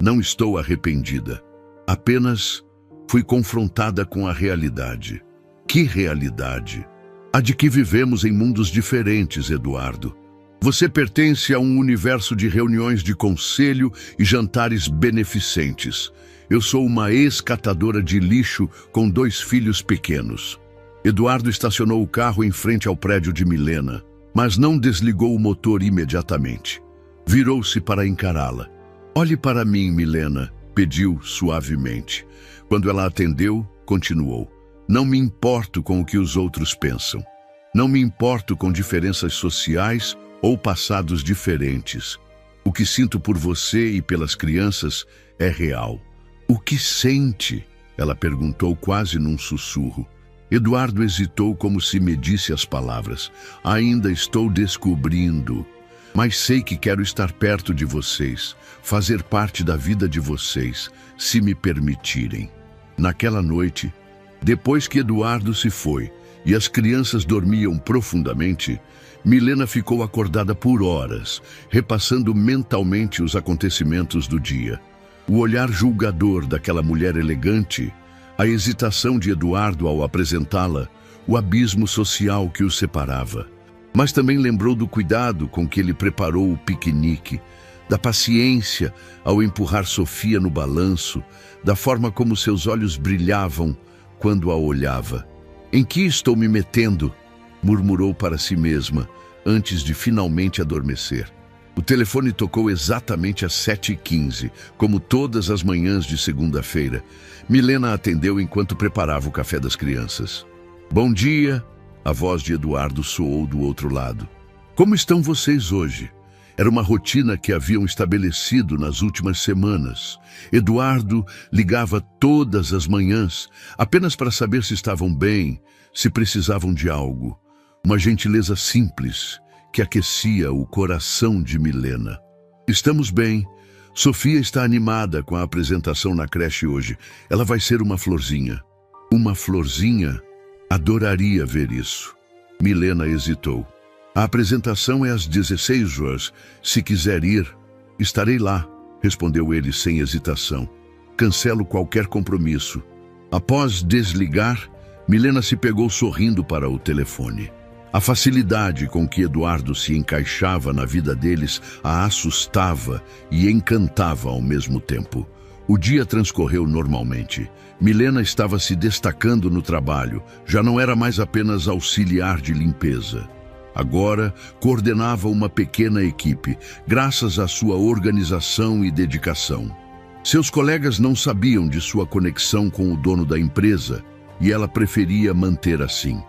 Não estou arrependida. Apenas fui confrontada com a realidade. Que realidade? A de que vivemos em mundos diferentes, Eduardo. Você pertence a um universo de reuniões de conselho e jantares beneficentes. Eu sou uma ex-catadora de lixo com 2 filhos pequenos. Eduardo estacionou o carro em frente ao prédio de Milena, mas não desligou o motor imediatamente. Virou-se para encará-la. Olhe para mim, Milena, pediu suavemente. Quando ela atendeu, continuou. Não me importo com o que os outros pensam. Não me importo com diferenças sociais ou passados diferentes. O que sinto por você e pelas crianças é real. O que sente? Ela perguntou quase num sussurro. Eduardo hesitou como se medisse as palavras. Ainda estou descobrindo, mas sei que quero estar perto de vocês, fazer parte da vida de vocês, se me permitirem. Naquela noite, depois que Eduardo se foi e as crianças dormiam profundamente, Milena ficou acordada por horas, repassando mentalmente os acontecimentos do dia. O olhar julgador daquela mulher elegante, a hesitação de Eduardo ao apresentá-la, o abismo social que os separava. Mas também lembrou do cuidado com que ele preparou o piquenique, da paciência ao empurrar Sofia no balanço, da forma como seus olhos brilhavam quando a olhava. Em que estou me metendo? Murmurou para si mesma, antes de finalmente adormecer. O telefone tocou exatamente às 7h15, como todas as manhãs de segunda-feira. Milena atendeu enquanto preparava o café das crianças. Bom dia, a voz de Eduardo soou do outro lado. Como estão vocês hoje? Era uma rotina que haviam estabelecido nas últimas semanas. Eduardo ligava todas as manhãs, apenas para saber se estavam bem, se precisavam de algo. Uma gentileza simples que aquecia o coração de Milena. Estamos bem. Sofia está animada com a apresentação na creche hoje. Ela vai ser uma florzinha. Uma florzinha? Adoraria ver isso. Milena hesitou. A apresentação é às 16 horas. Se quiser ir, estarei lá, respondeu ele sem hesitação. Cancelo qualquer compromisso. Após desligar, Milena se pegou sorrindo para o telefone. A facilidade com que Eduardo se encaixava na vida deles a assustava e encantava ao mesmo tempo. O dia transcorreu normalmente. Milena estava se destacando no trabalho, já não era mais apenas auxiliar de limpeza. Agora, coordenava uma pequena equipe, graças à sua organização e dedicação. Seus colegas não sabiam de sua conexão com o dono da empresa e ela preferia manter assim.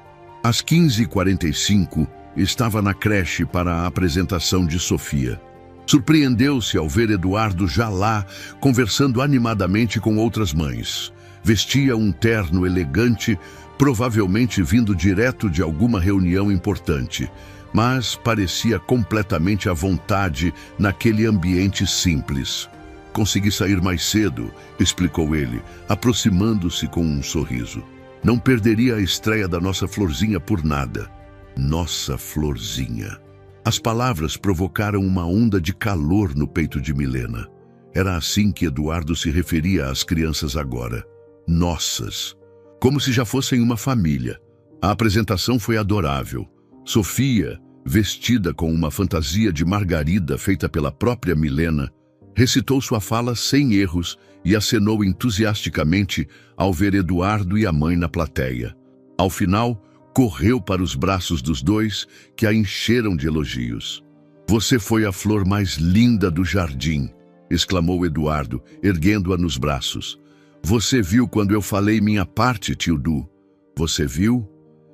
Às 15h45, estava na creche para a apresentação de Sofia. Surpreendeu-se ao ver Eduardo já lá, conversando animadamente com outras mães. Vestia um terno elegante, provavelmente vindo direto de alguma reunião importante, mas parecia completamente à vontade naquele ambiente simples. Consegui sair mais cedo, explicou ele, aproximando-se com um sorriso. Não perderia a estreia da nossa Florzinha por nada. Nossa Florzinha. As palavras provocaram uma onda de calor no peito de Milena. Era assim que Eduardo se referia às crianças agora. Nossas. Como se já fossem uma família. A apresentação foi adorável. Sofia, vestida com uma fantasia de Margarida feita pela própria Milena, recitou sua fala sem erros e acenou entusiasticamente ao ver Eduardo e a mãe na plateia. Ao final, correu para os braços dos dois, que a encheram de elogios. "Você foi a flor mais linda do jardim", exclamou Eduardo, erguendo-a nos braços. "Você viu quando eu falei minha parte, tio Du?" "Você viu?"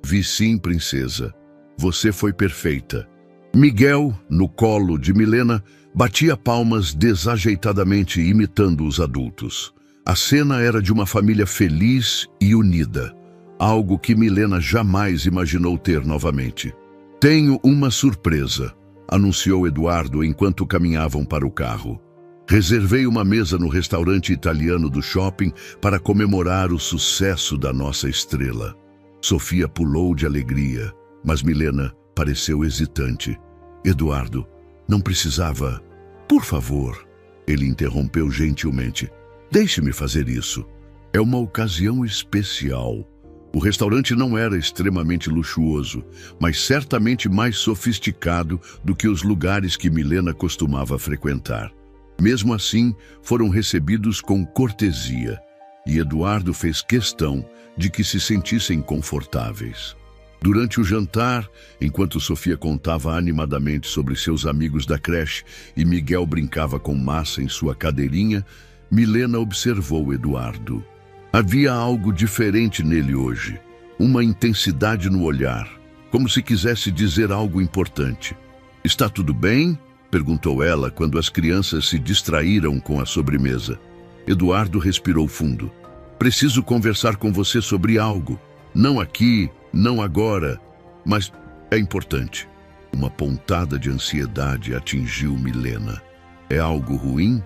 "Vi sim, princesa. Você foi perfeita." Miguel, no colo de Milena, batia palmas desajeitadamente, imitando os adultos. A cena era de uma família feliz e unida, algo que Milena jamais imaginou ter novamente. "Tenho uma surpresa", anunciou Eduardo enquanto caminhavam para o carro. "Reservei uma mesa no restaurante italiano do shopping para comemorar o sucesso da nossa estrela." Sofia pulou de alegria, mas Milena pareceu hesitante. "Eduardo, não precisava..." "Por favor", ele interrompeu gentilmente. "Deixe-me fazer isso. É uma ocasião especial." O restaurante não era extremamente luxuoso, mas certamente mais sofisticado do que os lugares que Milena costumava frequentar. Mesmo assim, foram recebidos com cortesia, e Eduardo fez questão de que se sentissem confortáveis. Durante o jantar, enquanto Sofia contava animadamente sobre seus amigos da creche e Miguel brincava com massa em sua cadeirinha, Milena observou Eduardo. Havia algo diferente nele hoje, uma intensidade no olhar, como se quisesse dizer algo importante. "Está tudo bem?" perguntou ela quando as crianças se distraíram com a sobremesa. Eduardo respirou fundo. "Preciso conversar com você sobre algo. Não aqui, não agora, mas é importante." Uma pontada de ansiedade atingiu Milena. "É algo ruim?"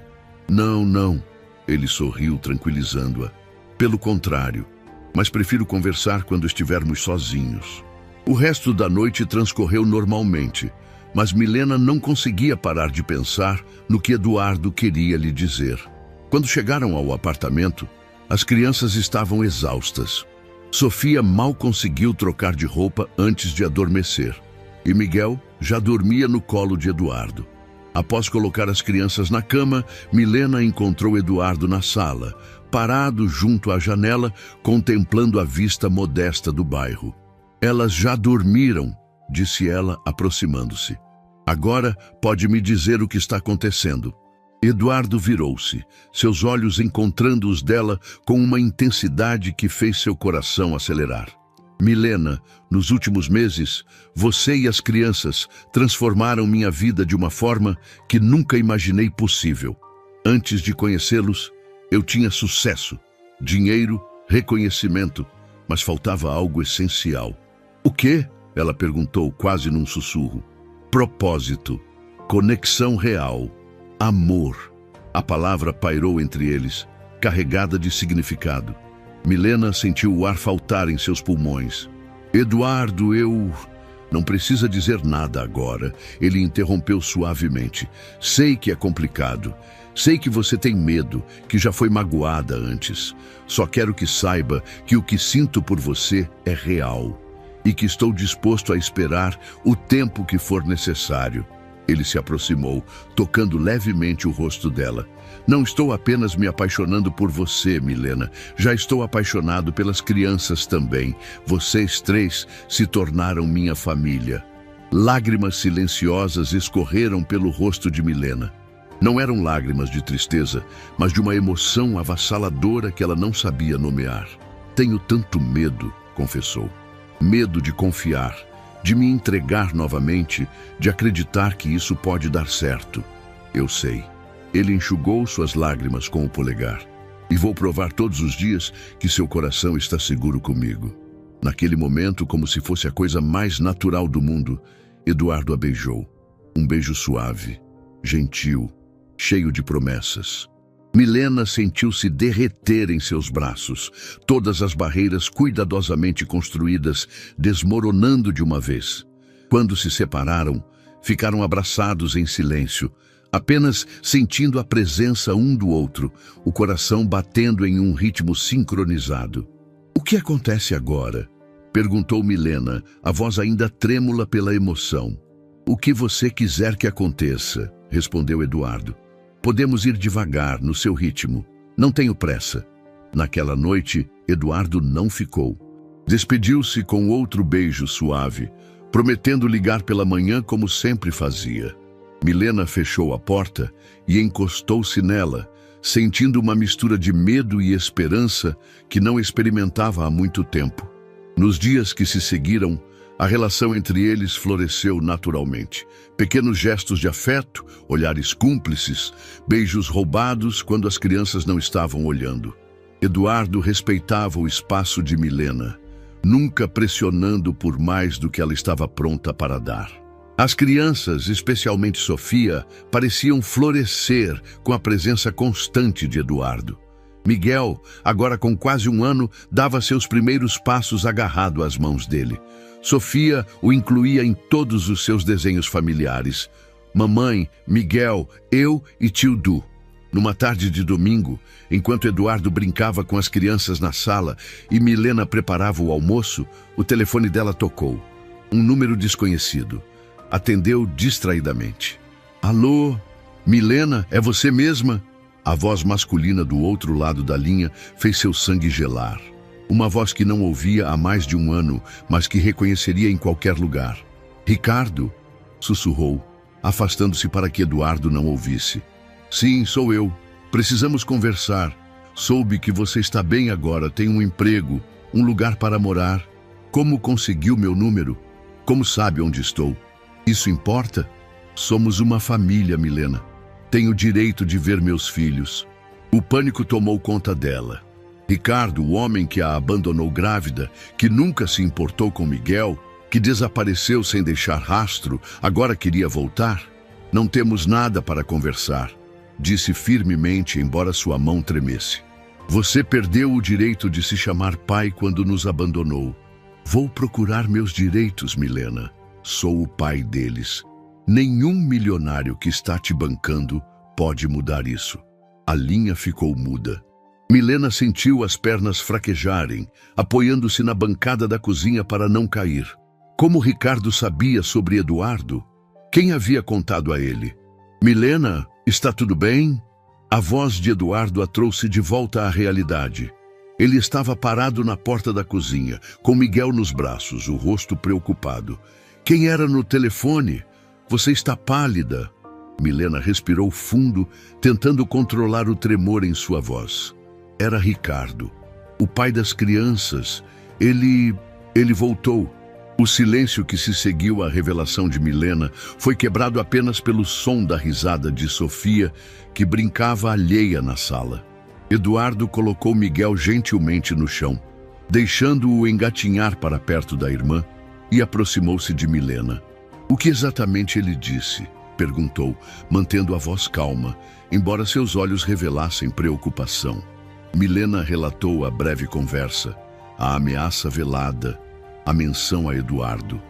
Não. Ele sorriu, tranquilizando-a. "Pelo contrário, mas prefiro conversar quando estivermos sozinhos." O resto da noite transcorreu normalmente, mas Milena não conseguia parar de pensar no que Eduardo queria lhe dizer. Quando chegaram ao apartamento, as crianças estavam exaustas. Sofia mal conseguiu trocar de roupa antes de adormecer, e Miguel já dormia no colo de Eduardo. Após colocar as crianças na cama, Milena encontrou Eduardo na sala, parado junto à janela, contemplando a vista modesta do bairro. "Elas já dormiram", disse ela, aproximando-se. "Agora pode me dizer o que está acontecendo." Eduardo virou-se, seus olhos encontrando os dela com uma intensidade que fez seu coração acelerar. "Milena, nos últimos meses, você e as crianças transformaram minha vida de uma forma que nunca imaginei possível. Antes de conhecê-los, eu tinha sucesso, dinheiro, reconhecimento, mas faltava algo essencial." "O quê?" ela perguntou, quase num sussurro. "Propósito, conexão real, amor." A palavra pairou entre eles, carregada de significado. Milena sentiu o ar faltar em seus pulmões. "Eduardo, eu..." "Não precisa dizer nada agora", ele interrompeu suavemente. "Sei que é complicado. Sei que você tem medo, que já foi magoada antes. Só quero que saiba que o que sinto por você é real e que estou disposto a esperar o tempo que for necessário." Ele se aproximou, tocando levemente o rosto dela. "Não estou apenas me apaixonando por você, Milena. Já estou apaixonado pelas crianças também. Vocês três se tornaram minha família." Lágrimas silenciosas escorreram pelo rosto de Milena. Não eram lágrimas de tristeza, mas de uma emoção avassaladora que ela não sabia nomear. "Tenho tanto medo", confessou. "Medo de confiar, de me entregar novamente, de acreditar que isso pode dar certo." "Eu sei." Ele enxugou suas lágrimas com o polegar. E vou provar todos os dias que seu coração está seguro comigo. Naquele momento, como se fosse a coisa mais natural do mundo, Eduardo a beijou. Um beijo suave, gentil, cheio de promessas. Milena sentiu-se derreter em seus braços, todas as barreiras cuidadosamente construídas desmoronando de uma vez. Quando se separaram, ficaram abraçados em silêncio, apenas sentindo a presença um do outro, o coração batendo em um ritmo sincronizado. "O que acontece agora?" perguntou Milena, a voz ainda trêmula pela emoção. "O que você quiser que aconteça", respondeu Eduardo. "Podemos ir devagar, no seu ritmo. Não tenho pressa." Naquela noite, Eduardo não ficou. Despediu-se com outro beijo suave, prometendo ligar pela manhã como sempre fazia. Milena fechou a porta e encostou-se nela, sentindo uma mistura de medo e esperança que não experimentava há muito tempo. Nos dias que se seguiram, a relação entre eles floresceu naturalmente. Pequenos gestos de afeto, olhares cúmplices, beijos roubados quando as crianças não estavam olhando. Eduardo respeitava o espaço de Milena, nunca pressionando por mais do que ela estava pronta para dar. As crianças, especialmente Sofia, pareciam florescer com a presença constante de Eduardo. Miguel, agora com quase 1 ano, dava seus primeiros passos agarrado às mãos dele. Sofia o incluía em todos os seus desenhos familiares. Mamãe, Miguel, eu e tio Du. Numa tarde de domingo, enquanto Eduardo brincava com as crianças na sala e Milena preparava o almoço, o telefone dela tocou. Um número desconhecido. Atendeu distraidamente. "Alô? Milena, é você mesma?" A voz masculina do outro lado da linha fez seu sangue gelar. Uma voz que não ouvia há mais de 1 ano, mas que reconheceria em qualquer lugar. "Ricardo?" sussurrou, afastando-se para que Eduardo não ouvisse. "Sim, sou eu. Precisamos conversar. Soube que você está bem agora, tem um emprego, um lugar para morar. Como conseguiu meu número? Como sabe onde estou? Isso importa? Somos uma família, Milena. Tenho direito de ver meus filhos." O pânico tomou conta dela. Ricardo, o homem que a abandonou grávida, que nunca se importou com Miguel, que desapareceu sem deixar rastro, agora queria voltar? "Não temos nada para conversar", disse firmemente, embora sua mão tremesse. "Você perdeu o direito de se chamar pai quando nos abandonou. Vou procurar meus direitos, Milena. Sou o pai deles. Nenhum milionário que está te bancando pode mudar isso." A linha ficou muda. Milena sentiu as pernas fraquejarem, apoiando-se na bancada da cozinha para não cair. Como Ricardo sabia sobre Eduardo? Quem havia contado a ele? "Milena, está tudo bem?" A voz de Eduardo a trouxe de volta à realidade. Ele estava parado na porta da cozinha, com Miguel nos braços, o rosto preocupado. "Quem era no telefone? Você está pálida." Milena respirou fundo, tentando controlar o tremor em sua voz. Era Ricardo, o pai das crianças. Ele voltou. O silêncio que se seguiu à revelação de Milena foi quebrado apenas pelo som da risada de Sofia, que brincava alheia na sala. Eduardo colocou Miguel gentilmente no chão, deixando-o engatinhar para perto da irmã, e aproximou-se de Milena. "O que exatamente ele disse?" perguntou, mantendo a voz calma, embora seus olhos revelassem preocupação. Milena relatou a breve conversa, a ameaça velada, a menção a Eduardo.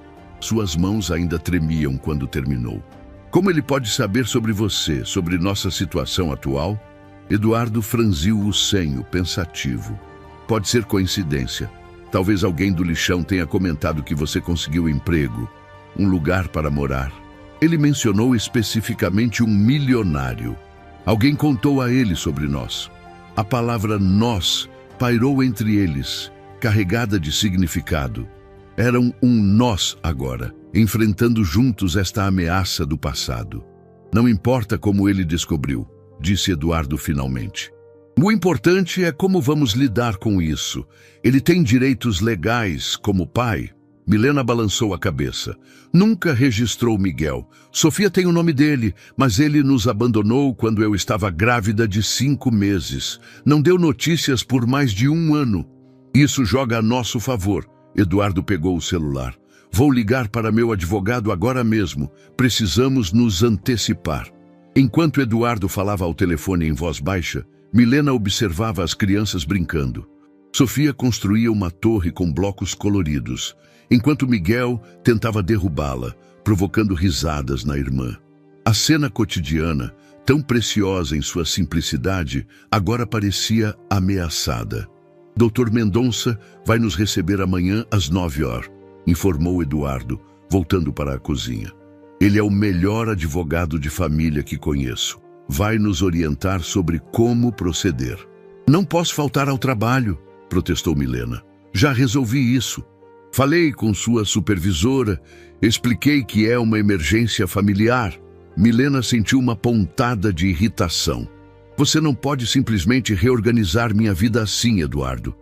Suas mãos ainda tremiam quando terminou. "Como ele pode saber sobre você, sobre nossa situação atual?" Eduardo franziu o senho, pensativo. "Pode ser coincidência. Talvez alguém do lixão tenha comentado que você conseguiu emprego, um lugar para morar. Ele mencionou especificamente um milionário. Alguém contou a ele sobre nós. A palavra nós pairou entre eles, carregada de significado. Eram um nós agora, enfrentando juntos esta ameaça do passado. Não importa como ele descobriu", disse Eduardo finalmente. "O importante é como vamos lidar com isso. Ele tem direitos legais como pai." Milena balançou a cabeça. Nunca registrou Miguel. Sofia tem o nome dele, mas ele nos abandonou quando eu estava grávida de 5 meses. Não deu notícias por mais de 1 ano. Isso joga a nosso favor. Eduardo pegou o celular. Vou ligar para meu advogado agora mesmo. Precisamos nos antecipar. Enquanto Eduardo falava ao telefone em voz baixa, Milena observava as crianças brincando. Sofia construía uma torre com blocos coloridos, enquanto Miguel tentava derrubá-la, provocando risadas na irmã. A cena cotidiana, tão preciosa em sua simplicidade, agora parecia ameaçada. Dr. Mendonça vai nos receber amanhã às 9h, informou Eduardo, voltando para a cozinha. Ele é o melhor advogado de família que conheço. Vai nos orientar sobre como proceder. Não posso faltar ao trabalho, protestou Milena. Já resolvi isso. Falei com sua supervisora, expliquei que é uma emergência familiar. Milena sentiu uma pontada de irritação. Você não pode simplesmente reorganizar minha vida assim, Eduardo.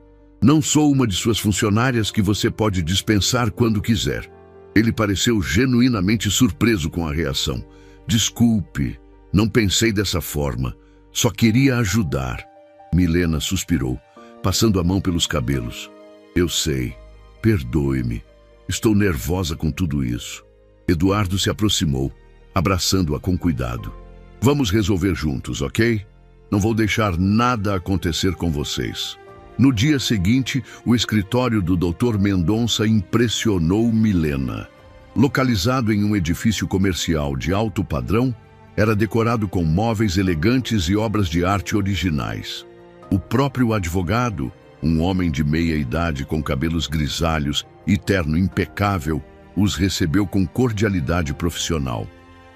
Não sou uma de suas funcionárias que você pode dispensar quando quiser. Ele pareceu genuinamente surpreso com a reação. Desculpe, não pensei dessa forma. Só queria ajudar. Milena suspirou, passando a mão pelos cabelos. Eu sei. Perdoe-me. Estou nervosa com tudo isso. Eduardo se aproximou, abraçando-a com cuidado. Vamos resolver juntos, ok? Não vou deixar nada acontecer com vocês. No dia seguinte, o escritório do Dr. Mendonça impressionou Milena. Localizado em um edifício comercial de alto padrão, era decorado com móveis elegantes e obras de arte originais. O próprio advogado, um homem de meia idade com cabelos grisalhos e terno impecável, os recebeu com cordialidade profissional.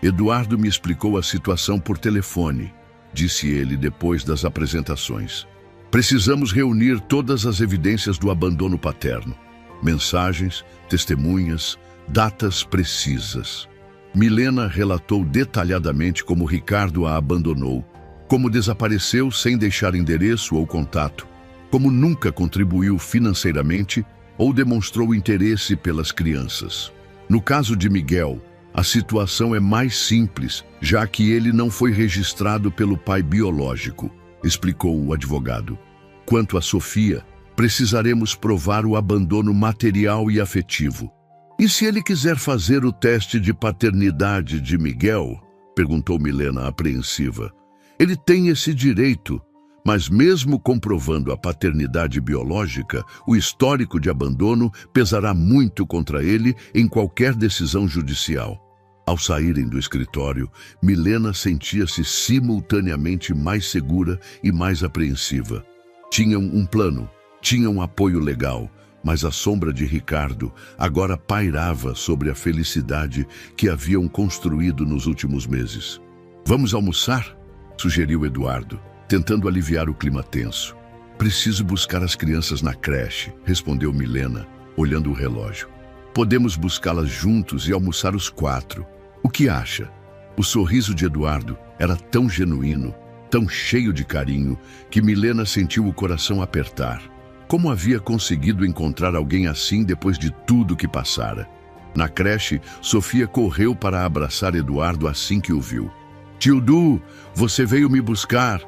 Eduardo me explicou a situação por telefone, disse ele depois das apresentações. Precisamos reunir todas as evidências do abandono paterno. Mensagens, testemunhas, datas precisas. Milena relatou detalhadamente como Ricardo a abandonou, como desapareceu sem deixar endereço ou contato, como nunca contribuiu financeiramente ou demonstrou interesse pelas crianças. No caso de Miguel, a situação é mais simples, já que ele não foi registrado pelo pai biológico, explicou o advogado. Quanto a Sofia, precisaremos provar o abandono material e afetivo. E se ele quiser fazer o teste de paternidade de Miguel? Perguntou Milena apreensiva. Ele tem esse direito, mas mesmo comprovando a paternidade biológica, o histórico de abandono pesará muito contra ele em qualquer decisão judicial. Ao saírem do escritório, Milena sentia-se simultaneamente mais segura e mais apreensiva. Tinham um plano, tinham apoio legal, mas a sombra de Ricardo agora pairava sobre a felicidade que haviam construído nos últimos meses. Vamos almoçar? Sugeriu Eduardo, tentando aliviar o clima tenso. Preciso buscar as crianças na creche, respondeu Milena, olhando o relógio. Podemos buscá-las juntos e almoçar os 4. O que acha? O sorriso de Eduardo era tão genuíno, tão cheio de carinho, que Milena sentiu o coração apertar. Como havia conseguido encontrar alguém assim depois de tudo que passara? Na creche, Sofia correu para abraçar Eduardo assim que o viu. Tio Du, você veio me buscar?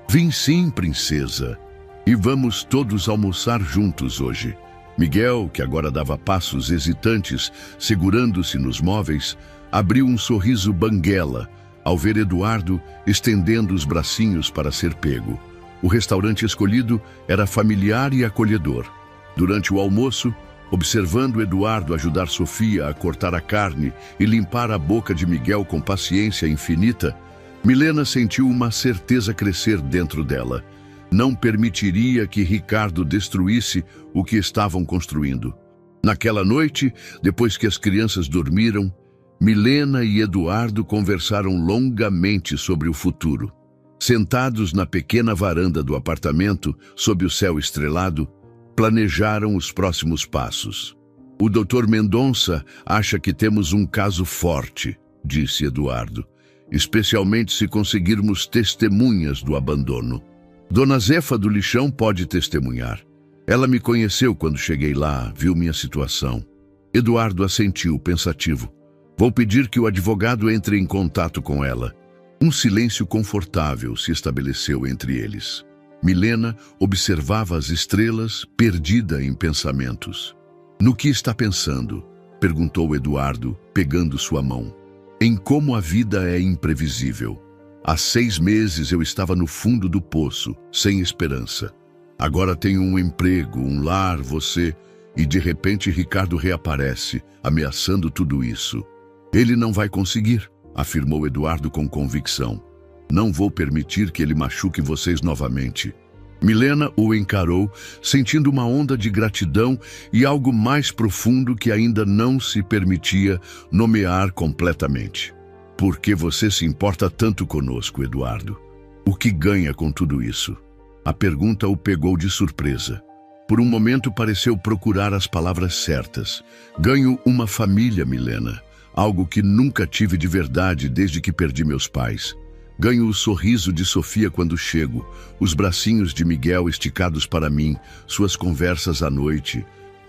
Vim sim, princesa. E vamos todos almoçar juntos hoje. Miguel, que agora dava passos hesitantes, segurando-se nos móveis, abriu um sorriso banguela ao ver Eduardo estendendo os bracinhos para ser pego. O restaurante escolhido era familiar e acolhedor. Durante o almoço, observando Eduardo ajudar Sofia a cortar a carne e limpar a boca de Miguel com paciência infinita, Milena sentiu uma certeza crescer dentro dela. Não permitiria que Ricardo destruísse o que estavam construindo. Naquela noite, depois que as crianças dormiram, Milena e Eduardo conversaram longamente sobre o futuro. Sentados na pequena varanda do apartamento, sob o céu estrelado, planejaram os próximos passos. O Dr. Mendonça acha que temos um caso forte, disse Eduardo, especialmente se conseguirmos testemunhas do abandono. Dona Zefa do lixão pode testemunhar. Ela me conheceu quando cheguei lá, viu minha situação. Eduardo assentiu, pensativo. Vou pedir que o advogado entre em contato com ela. Um silêncio confortável se estabeleceu entre eles. Milena observava as estrelas, perdida em pensamentos. No que está pensando? Perguntou Eduardo, pegando sua mão. Em como a vida é imprevisível. Há 6 meses eu estava no fundo do poço, sem esperança. Agora tenho um emprego, um lar, você... E de repente Ricardo reaparece, ameaçando tudo isso. Ele não vai conseguir, afirmou Eduardo com convicção. Não vou permitir que ele machuque vocês novamente. Milena o encarou, sentindo uma onda de gratidão e algo mais profundo que ainda não se permitia nomear completamente. Por que você se importa tanto conosco, Eduardo? O que ganha com tudo isso? A pergunta o pegou de surpresa. Por um momento pareceu procurar as palavras certas. Ganho uma família, Milena. Algo que nunca tive de verdade desde que perdi meus pais. Ganho o sorriso de Sofia quando chego, os bracinhos de Miguel esticados para mim, suas conversas à noite.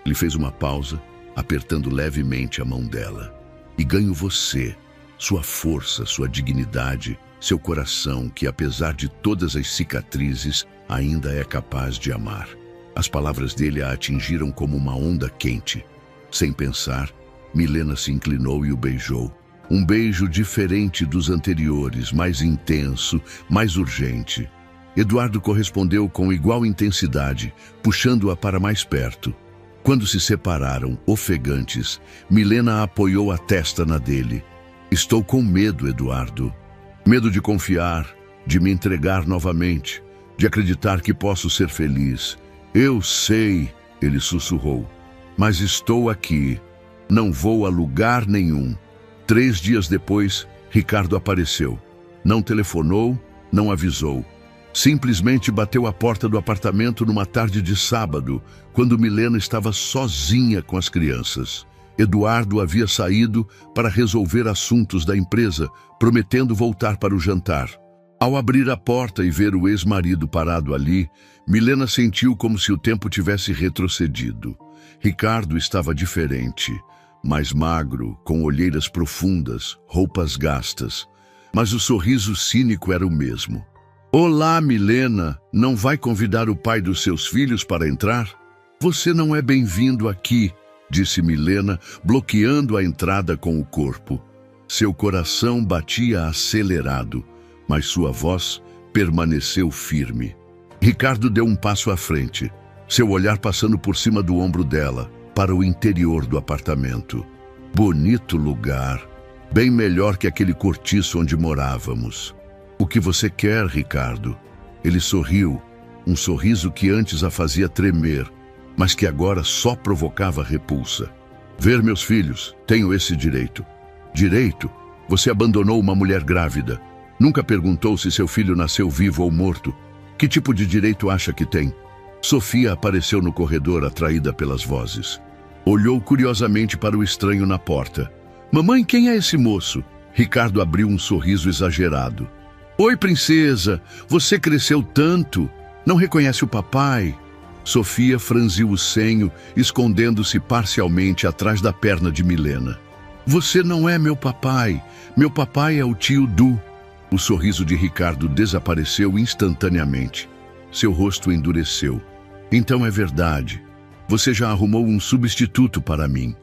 Ele fez uma pausa, apertando levemente a mão dela. E ganho você, sua força, sua dignidade, seu coração que, apesar de todas as cicatrizes, ainda é capaz de amar. As palavras dele a atingiram como uma onda quente. Sem pensar, Milena se inclinou e o beijou. Um beijo diferente dos anteriores, mais intenso, mais urgente. Eduardo correspondeu com igual intensidade, puxando-a para mais perto. Quando se separaram, ofegantes, Milena apoiou a testa na dele. Estou com medo, Eduardo. Medo de confiar, de me entregar novamente, de acreditar que posso ser feliz. Eu sei, ele sussurrou, mas estou aqui. Não vou a lugar nenhum. 3 dias depois, Ricardo apareceu. Não telefonou, não avisou. Simplesmente bateu à porta do apartamento numa tarde de sábado, quando Milena estava sozinha com as crianças. Eduardo havia saído para resolver assuntos da empresa, prometendo voltar para o jantar. Ao abrir a porta e ver o ex-marido parado ali, Milena sentiu como se o tempo tivesse retrocedido. Ricardo estava diferente, mais magro, com olheiras profundas, roupas gastas. Mas o sorriso cínico era o mesmo. Olá, Milena, não vai convidar o pai dos seus filhos para entrar? Você não é bem-vindo aqui, disse Milena, bloqueando a entrada com o corpo. Seu coração batia acelerado, mas sua voz permaneceu firme. Ricardo deu um passo à frente, seu olhar passando por cima do ombro dela, para o interior do apartamento. Bonito lugar, bem melhor que aquele cortiço onde morávamos. O que você quer, Ricardo? Ele sorriu, um sorriso que antes a fazia tremer, mas que agora só provocava repulsa. Ver meus filhos, tenho esse direito. Direito? Você abandonou uma mulher grávida. Nunca perguntou se seu filho nasceu vivo ou morto. Que tipo de direito acha que tem? Sofia apareceu no corredor, atraída pelas vozes. Olhou curiosamente para o estranho na porta. Mamãe, quem é esse moço? Ricardo abriu um sorriso exagerado. Oi, princesa, você cresceu tanto. Não reconhece o papai? Sofia franziu o senho, escondendo-se parcialmente atrás da perna de Milena. Você não é meu papai. Meu papai é o tio Du. O sorriso de Ricardo desapareceu instantaneamente. Seu rosto endureceu. Então é verdade. Você já arrumou um substituto para mim.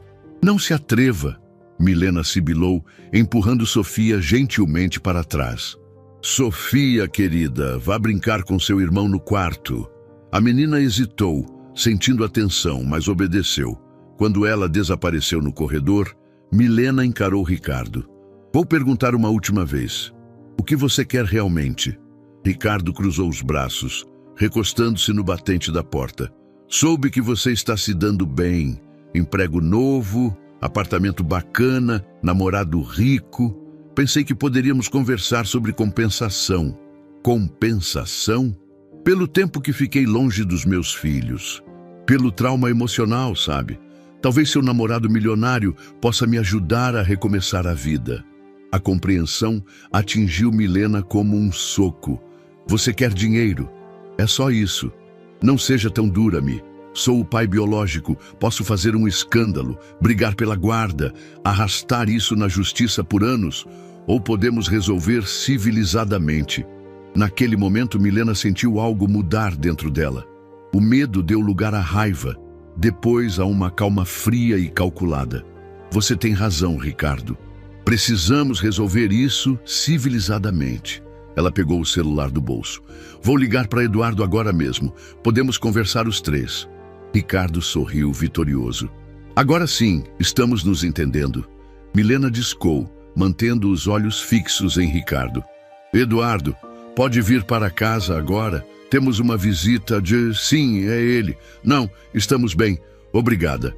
Não se atreva, Milena sibilou, empurrando Sofia gentilmente para trás. Sofia, querida, vá brincar com seu irmão no quarto. A menina hesitou, sentindo a tensão, mas obedeceu. Quando ela desapareceu no corredor, Milena encarou Ricardo. Vou perguntar uma última vez. O que você quer realmente? Ricardo cruzou os braços, recostando-se no batente da porta. Soube que você está se dando bem. Emprego novo, apartamento bacana, namorado rico. Pensei que poderíamos conversar sobre compensação. Compensação? Pelo tempo que fiquei longe dos meus filhos. Pelo trauma emocional, sabe? Talvez seu namorado milionário possa me ajudar a recomeçar a vida. A compreensão atingiu Milena como um soco. Você quer dinheiro? É só isso. Não seja tão dura, Mi. Sou o pai biológico, posso fazer um escândalo, brigar pela guarda, arrastar isso na justiça por anos, ou podemos resolver civilizadamente. Naquele momento, Milena sentiu algo mudar dentro dela. O medo deu lugar à raiva, depois a uma calma fria e calculada. Você tem razão, Ricardo. Precisamos resolver isso civilizadamente. Ela pegou o celular do bolso. Vou ligar para Eduardo agora mesmo. Podemos conversar os três. Ricardo sorriu vitorioso. Agora sim, estamos nos entendendo. Milena discou, mantendo os olhos fixos em Ricardo. Eduardo, pode vir para casa agora? Temos uma visita de... Sim, é ele. Não, estamos bem. Obrigada.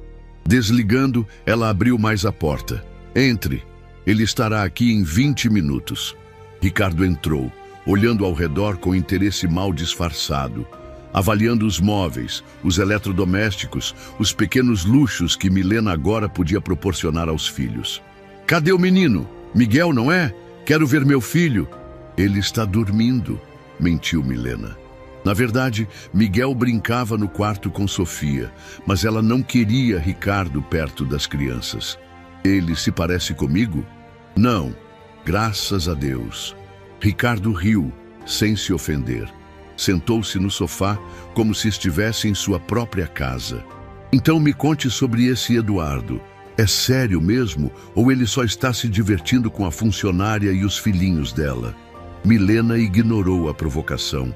Desligando, ela abriu mais a porta. Entre. Ele estará aqui em 20 minutos. Ricardo entrou, olhando ao redor com interesse mal disfarçado, avaliando os móveis, os eletrodomésticos, os pequenos luxos que Milena agora podia proporcionar aos filhos. Cadê o menino? Miguel, não é? Quero ver meu filho. Ele está dormindo, mentiu Milena. Na verdade, Miguel brincava no quarto com Sofia, mas ela não queria Ricardo perto das crianças. Ele se parece comigo? Não, graças a Deus. Ricardo riu, sem se ofender. Sentou-se no sofá como se estivesse em sua própria casa. Então me conte sobre esse Eduardo. É sério mesmo ou ele só está se divertindo com a funcionária e os filhinhos dela? Milena ignorou a provocação.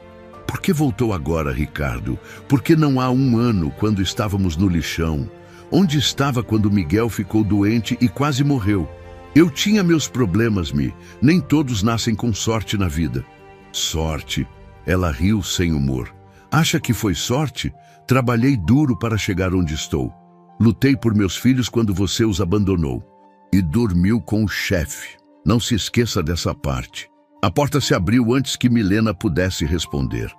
Por que voltou agora, Ricardo? Por que não há um ano, quando estávamos no lixão? Onde estava quando Miguel ficou doente e quase morreu? Eu tinha meus problemas, Nem todos nascem com sorte na vida. Sorte? Ela riu sem humor. Acha que foi sorte? Trabalhei duro para chegar onde estou. Lutei por meus filhos quando você os abandonou. E dormiu com o chefe. Não se esqueça dessa parte. A porta se abriu antes que Milena pudesse responder.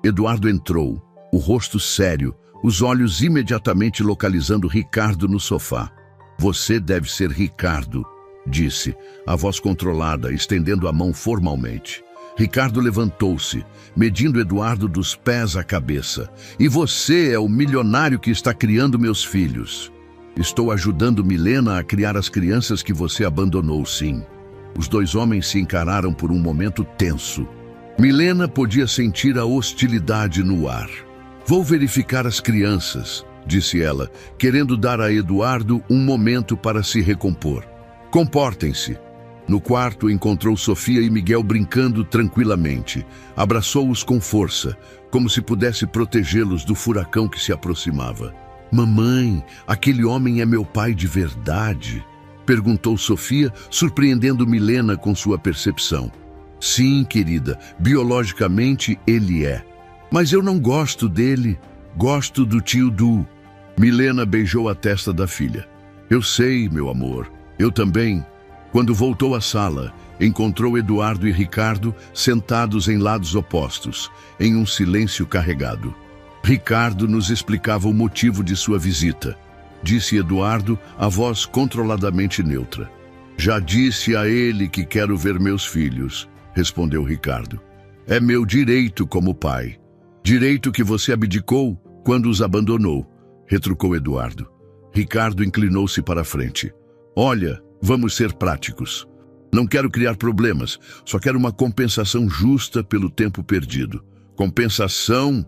Eduardo entrou, o rosto sério, os olhos imediatamente localizando Ricardo no sofá. Você deve ser Ricardo, disse, a voz controlada, estendendo a mão formalmente. Ricardo levantou-se, medindo Eduardo dos pés à cabeça. E você é o milionário que está criando meus filhos. Estou ajudando Milena a criar as crianças que você abandonou, sim. Os dois homens se encararam por um momento tenso. Milena podia sentir a hostilidade no ar. Vou verificar as crianças, disse ela, querendo dar a Eduardo um momento para se recompor. Comportem-se. No quarto, encontrou Sofia e Miguel brincando tranquilamente. Abraçou-os com força, como se pudesse protegê-los do furacão que se aproximava. Mamãe, aquele homem é meu pai de verdade? Perguntou Sofia, surpreendendo Milena com sua percepção. Sim, querida, biologicamente ele é. Mas eu não gosto dele, gosto do tio Du. Milena beijou a testa da filha. Eu sei, meu amor, eu também. Quando voltou à sala, encontrou Eduardo e Ricardo sentados em lados opostos, em um silêncio carregado. Ricardo nos explicava o motivo de sua visita, disse Eduardo, a voz controladamente neutra. Já disse a ele que quero ver meus filhos, respondeu Ricardo. É meu direito como pai. Direito que você abdicou quando os abandonou, retrucou Eduardo. Ricardo inclinou-se para a frente. Olha, vamos ser práticos. Não quero criar problemas, só quero uma compensação justa pelo tempo perdido. Compensação?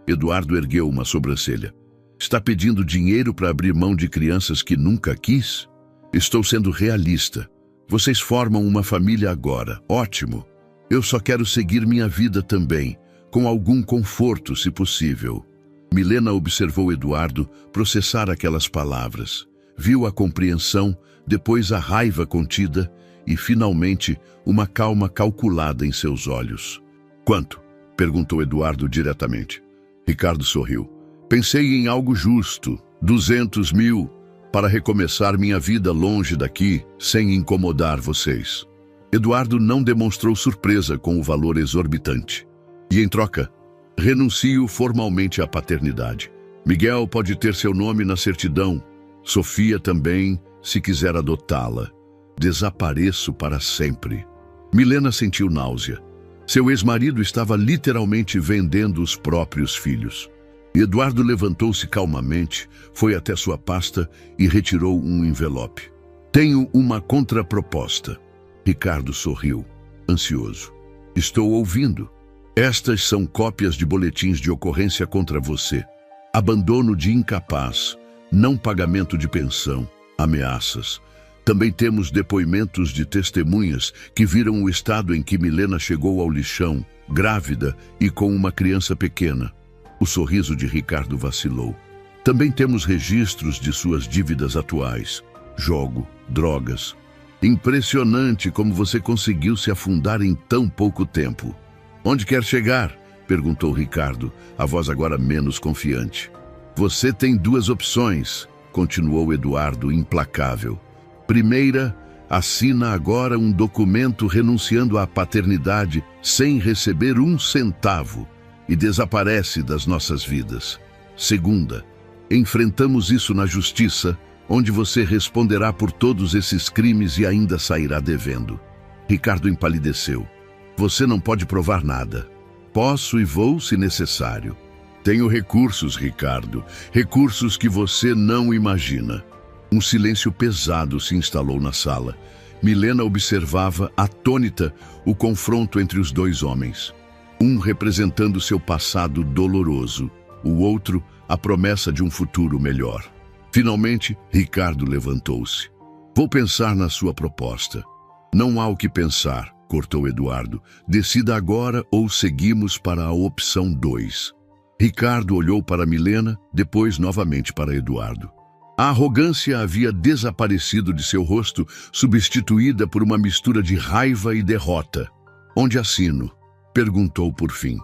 Eduardo ergueu uma sobrancelha. Está pedindo dinheiro para abrir mão de crianças que nunca quis? Estou sendo realista. Vocês formam uma família agora. Ótimo. Eu só quero seguir minha vida também, com algum conforto, se possível. Milena observou Eduardo processar aquelas palavras. Viu a compreensão, depois a raiva contida e, finalmente, uma calma calculada em seus olhos. Quanto? Perguntou Eduardo diretamente. Ricardo sorriu. Pensei em algo justo, 200 mil, para recomeçar minha vida longe daqui, sem incomodar vocês. Eduardo não demonstrou surpresa com o valor exorbitante. E em troca, renuncio formalmente à paternidade. Miguel pode ter seu nome na certidão. Sofia também, se quiser adotá-la. Desapareço para sempre. Milena sentiu náusea. Seu ex-marido estava literalmente vendendo os próprios filhos. Eduardo levantou-se calmamente, foi até sua pasta e retirou um envelope. Tenho uma contraproposta. Ricardo sorriu, ansioso. Estou ouvindo. Estas são cópias de boletins de ocorrência contra você. Abandono de incapaz, não pagamento de pensão, ameaças. Também temos depoimentos de testemunhas que viram o estado em que Milena chegou ao lixão, grávida e com uma criança pequena. O sorriso de Ricardo vacilou. Também temos registros de suas dívidas atuais. Jogo, drogas. Impressionante como você conseguiu se afundar em tão pouco tempo. Onde quer chegar? Perguntou Ricardo, a voz agora menos confiante. Você tem duas opções, continuou Eduardo, implacável. Primeira, assina agora um documento renunciando à paternidade sem receber um centavo e desaparece das nossas vidas. Segunda, enfrentamos isso na justiça, onde você responderá por todos esses crimes e ainda sairá devendo. Ricardo empalideceu. Você não pode provar nada. Posso e vou se necessário. Tenho recursos, Ricardo, recursos que você não imagina. Um silêncio pesado se instalou na sala. Milena observava, atônita, o confronto entre os dois homens. Um representando seu passado doloroso, o outro a promessa de um futuro melhor. Finalmente, Ricardo levantou-se. Vou pensar na sua proposta. Não há o que pensar, cortou Eduardo. Decida agora ou seguimos para a opção 2. Ricardo olhou para Milena, depois novamente para Eduardo. A arrogância havia desaparecido de seu rosto, substituída por uma mistura de raiva e derrota. Onde assino? Perguntou por fim.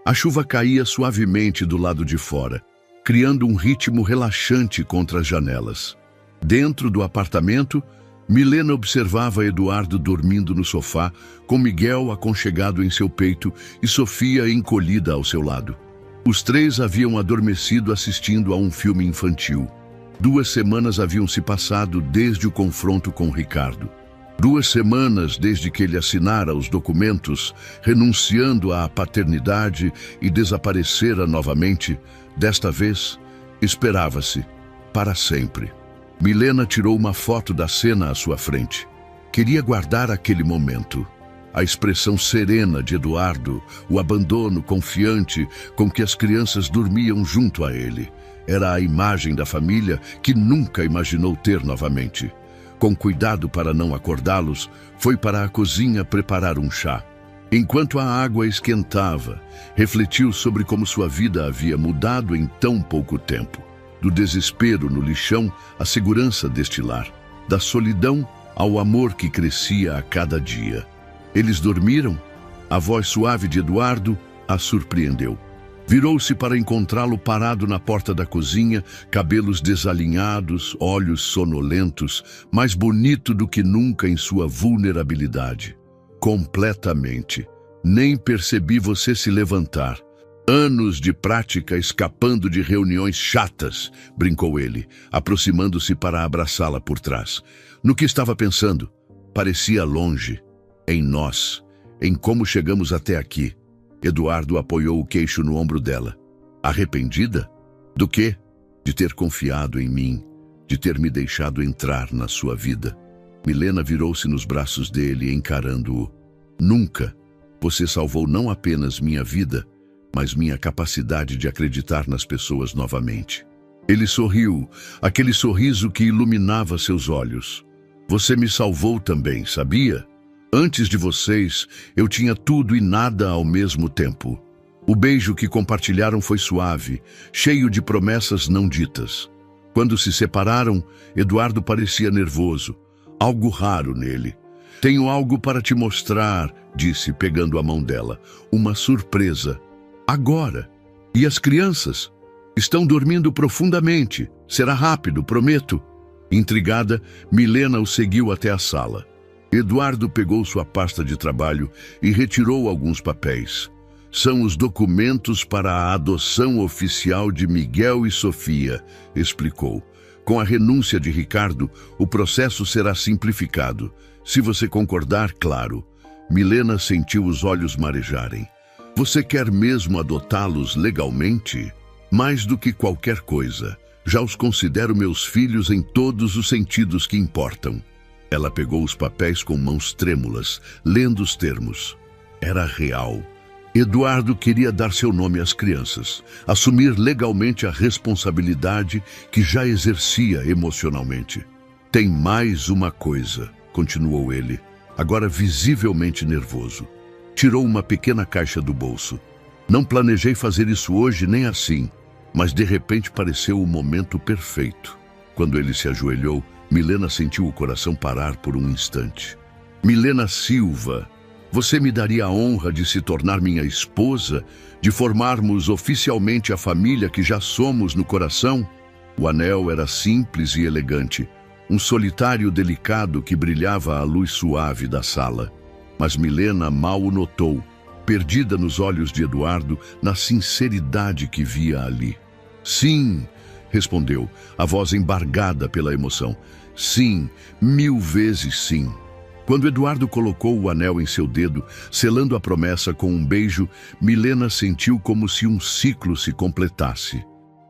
A chuva caía suavemente do lado de fora, criando um ritmo relaxante contra as janelas. Dentro do apartamento, Milena observava Eduardo dormindo no sofá, com Miguel aconchegado em seu peito e Sofia encolhida ao seu lado. Os três haviam adormecido assistindo a um filme infantil. 2 semanas haviam se passado desde o confronto com Ricardo. 2 semanas desde que ele assinara os documentos, renunciando à paternidade e desaparecera novamente. Desta vez, esperava-se, para sempre. Milena tirou uma foto da cena à sua frente. Queria guardar aquele momento. A expressão serena de Eduardo, o abandono confiante com que as crianças dormiam junto a ele. Era a imagem da família que nunca imaginou ter novamente. Com cuidado para não acordá-los, foi para a cozinha preparar um chá. Enquanto a água esquentava, refletiu sobre como sua vida havia mudado em tão pouco tempo. Do desespero no lixão à segurança deste lar. Da solidão ao amor que crescia a cada dia. Eles dormiram? A voz suave de Eduardo a surpreendeu. Virou-se para encontrá-lo parado na porta da cozinha, cabelos desalinhados, olhos sonolentos, mais bonito do que nunca em sua vulnerabilidade. Completamente. Nem percebi você se levantar. Anos de prática escapando de reuniões chatas, brincou ele, aproximando-se para abraçá-la por trás. No que estava pensando? Parecia longe. Em nós. Em como chegamos até aqui. Eduardo apoiou o queixo no ombro dela. Arrependida? Do quê? De ter confiado em mim, de ter me deixado entrar na sua vida. Milena virou-se nos braços dele, encarando-o. Nunca. Você salvou não apenas minha vida, mas minha capacidade de acreditar nas pessoas novamente. Ele sorriu, aquele sorriso que iluminava seus olhos. Você me salvou também, sabia? Antes de vocês, eu tinha tudo e nada ao mesmo tempo. O beijo que compartilharam foi suave, cheio de promessas não ditas. Quando se separaram, Eduardo parecia nervoso, algo raro nele. Tenho algo para te mostrar, disse, pegando a mão dela. Uma surpresa. Agora. E as crianças? Estão dormindo profundamente. Será rápido, prometo. Intrigada, Milena o seguiu até a sala. Eduardo pegou sua pasta de trabalho e retirou alguns papéis. São os documentos para a adoção oficial de Miguel e Sofia, explicou. Com a renúncia de Ricardo, o processo será simplificado. Se você concordar, claro. Milena sentiu os olhos marejarem. Você quer mesmo adotá-los legalmente? Mais do que qualquer coisa, já os considero meus filhos em todos os sentidos que importam. Ela pegou os papéis com mãos trêmulas, lendo os termos. Era real. Eduardo queria dar seu nome às crianças, assumir legalmente a responsabilidade que já exercia emocionalmente. Tem mais uma coisa, continuou ele, agora visivelmente nervoso. Tirou uma pequena caixa do bolso. Não planejei fazer isso hoje nem assim, mas de repente pareceu o momento perfeito. Quando ele se ajoelhou, Milena sentiu o coração parar por um instante. Milena Silva, você me daria a honra de se tornar minha esposa, de formarmos oficialmente a família que já somos no coração? O anel era simples e elegante, um solitário delicado que brilhava à luz suave da sala. Mas Milena mal o notou, perdida nos olhos de Eduardo, na sinceridade que via ali. Sim, respondeu, a voz embargada pela emoção. Sim, 1000 vezes sim. Quando Eduardo colocou o anel em seu dedo, selando a promessa com um beijo, Milena sentiu como se um ciclo se completasse.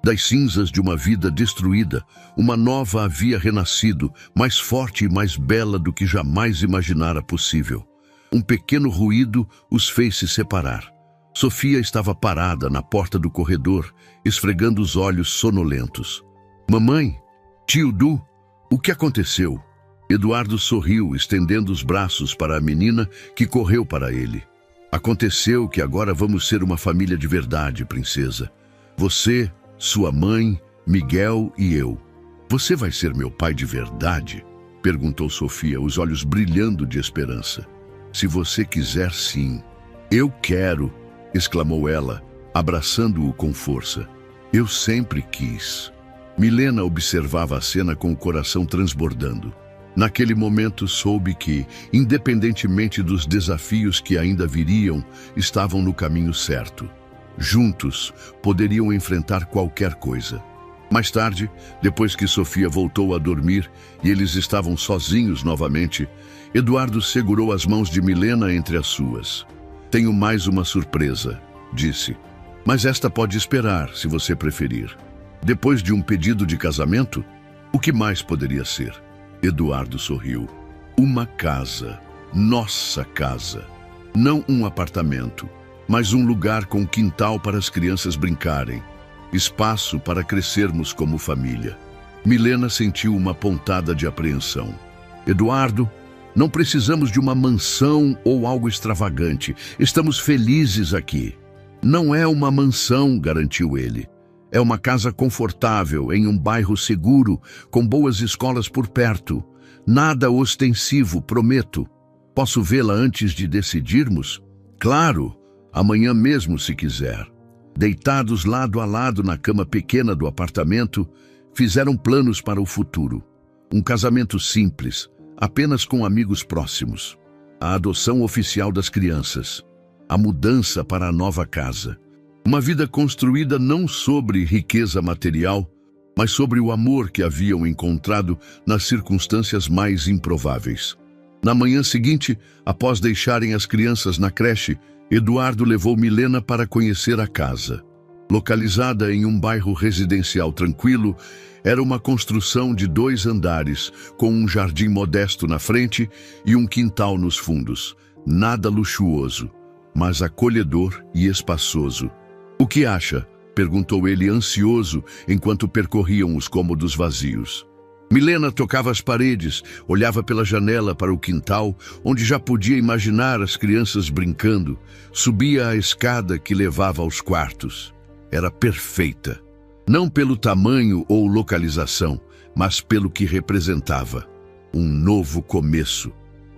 Das cinzas de uma vida destruída, uma nova havia renascido, mais forte e mais bela do que jamais imaginara possível. Um pequeno ruído os fez se separar. Sofia estava parada na porta do corredor, esfregando os olhos sonolentos. Mamãe, tio Du, o que aconteceu? Eduardo sorriu, estendendo os braços para a menina, que correu para ele. Aconteceu que agora vamos ser uma família de verdade, princesa. Você, sua mãe, Miguel e eu. Você vai ser meu pai de verdade? Perguntou Sofia, os olhos brilhando de esperança. Se você quiser, sim. Eu quero, exclamou ela, abraçando-o com força. Eu sempre quis. Milena observava a cena com o coração transbordando. Naquele momento soube que, independentemente dos desafios que ainda viriam, estavam no caminho certo. Juntos, poderiam enfrentar qualquer coisa. Mais tarde, depois que Sofia voltou a dormir e eles estavam sozinhos novamente, Eduardo segurou as mãos de Milena entre as suas. Tenho mais uma surpresa, disse. Mas esta pode esperar, se você preferir. Depois de um pedido de casamento, o que mais poderia ser? Eduardo sorriu. Uma casa. Nossa casa. Não um apartamento, mas um lugar com quintal para as crianças brincarem. Espaço para crescermos como família. Milena sentiu uma pontada de apreensão. Eduardo, não precisamos de uma mansão ou algo extravagante. Estamos felizes aqui. Não é uma mansão, garantiu ele. É uma casa confortável, em um bairro seguro, com boas escolas por perto. Nada ostensivo, prometo. Posso vê-la antes de decidirmos? Claro, amanhã mesmo se quiser. Deitados lado a lado na cama pequena do apartamento, fizeram planos para o futuro. Um casamento simples, apenas com amigos próximos. A adoção oficial das crianças. A mudança para a nova casa. Uma vida construída não sobre riqueza material, mas sobre o amor que haviam encontrado nas circunstâncias mais improváveis. Na manhã seguinte, após deixarem as crianças na creche, Eduardo levou Milena para conhecer a casa. Localizada em um bairro residencial tranquilo, era uma construção de 2 andares, com um jardim modesto na frente e um quintal nos fundos. Nada luxuoso, mas acolhedor e espaçoso. O que acha? Perguntou ele ansioso enquanto percorriam os cômodos vazios. Milena tocava as paredes, olhava pela janela para o quintal, onde já podia imaginar as crianças brincando. Subia a escada que levava aos quartos. Era perfeita. Não pelo tamanho ou localização, mas pelo que representava. Um novo começo.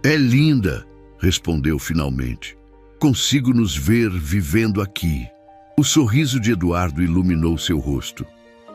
É linda, respondeu finalmente. Consigo nos ver vivendo aqui. O sorriso de Eduardo iluminou seu rosto.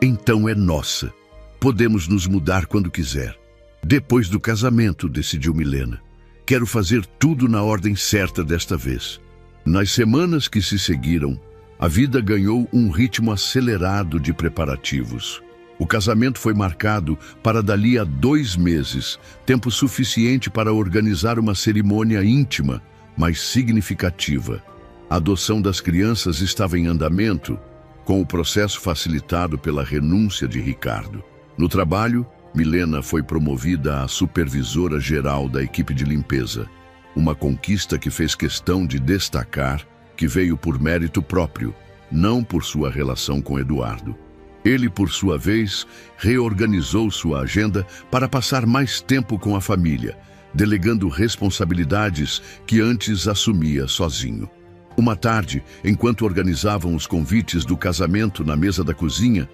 Então é nossa. Podemos nos mudar quando quiser. Depois do casamento, decidiu Milena. Quero fazer tudo na ordem certa desta vez. Nas semanas que se seguiram, a vida ganhou um ritmo acelerado de preparativos. O casamento foi marcado para dali a 2 meses, tempo suficiente para organizar uma cerimônia íntima, mas significativa. A adoção das crianças estava em andamento com o processo facilitado pela renúncia de Ricardo. No trabalho, Milena foi promovida a supervisora geral da equipe de limpeza, uma conquista que fez questão de destacar que veio por mérito próprio, não por sua relação com Eduardo. Ele, por sua vez, reorganizou sua agenda para passar mais tempo com a família, delegando responsabilidades que antes assumia sozinho. Uma tarde, enquanto organizavam os convites do casamento na mesa da cozinha,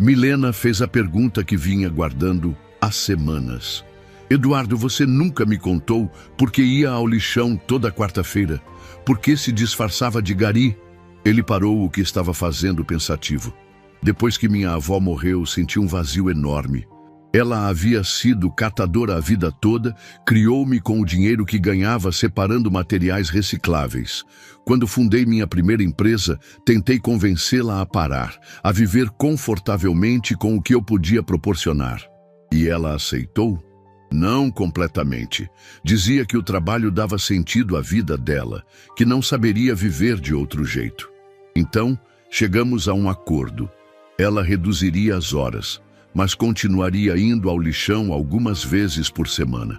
Milena fez a pergunta que vinha guardando há semanas. Eduardo, você nunca me contou por que ia ao lixão toda quarta-feira? Por que se disfarçava de gari? Ele parou o que estava fazendo pensativo. Depois que minha avó morreu, senti um vazio enorme. Ela havia sido catadora a vida toda, criou-me com o dinheiro que ganhava separando materiais recicláveis. Quando fundei minha primeira empresa, tentei convencê-la a parar, a viver confortavelmente com o que eu podia proporcionar. E ela aceitou? Não completamente. Dizia que o trabalho dava sentido à vida dela, que não saberia viver de outro jeito. Então, chegamos a um acordo. Ela reduziria as horas, mas continuaria indo ao lixão algumas vezes por semana.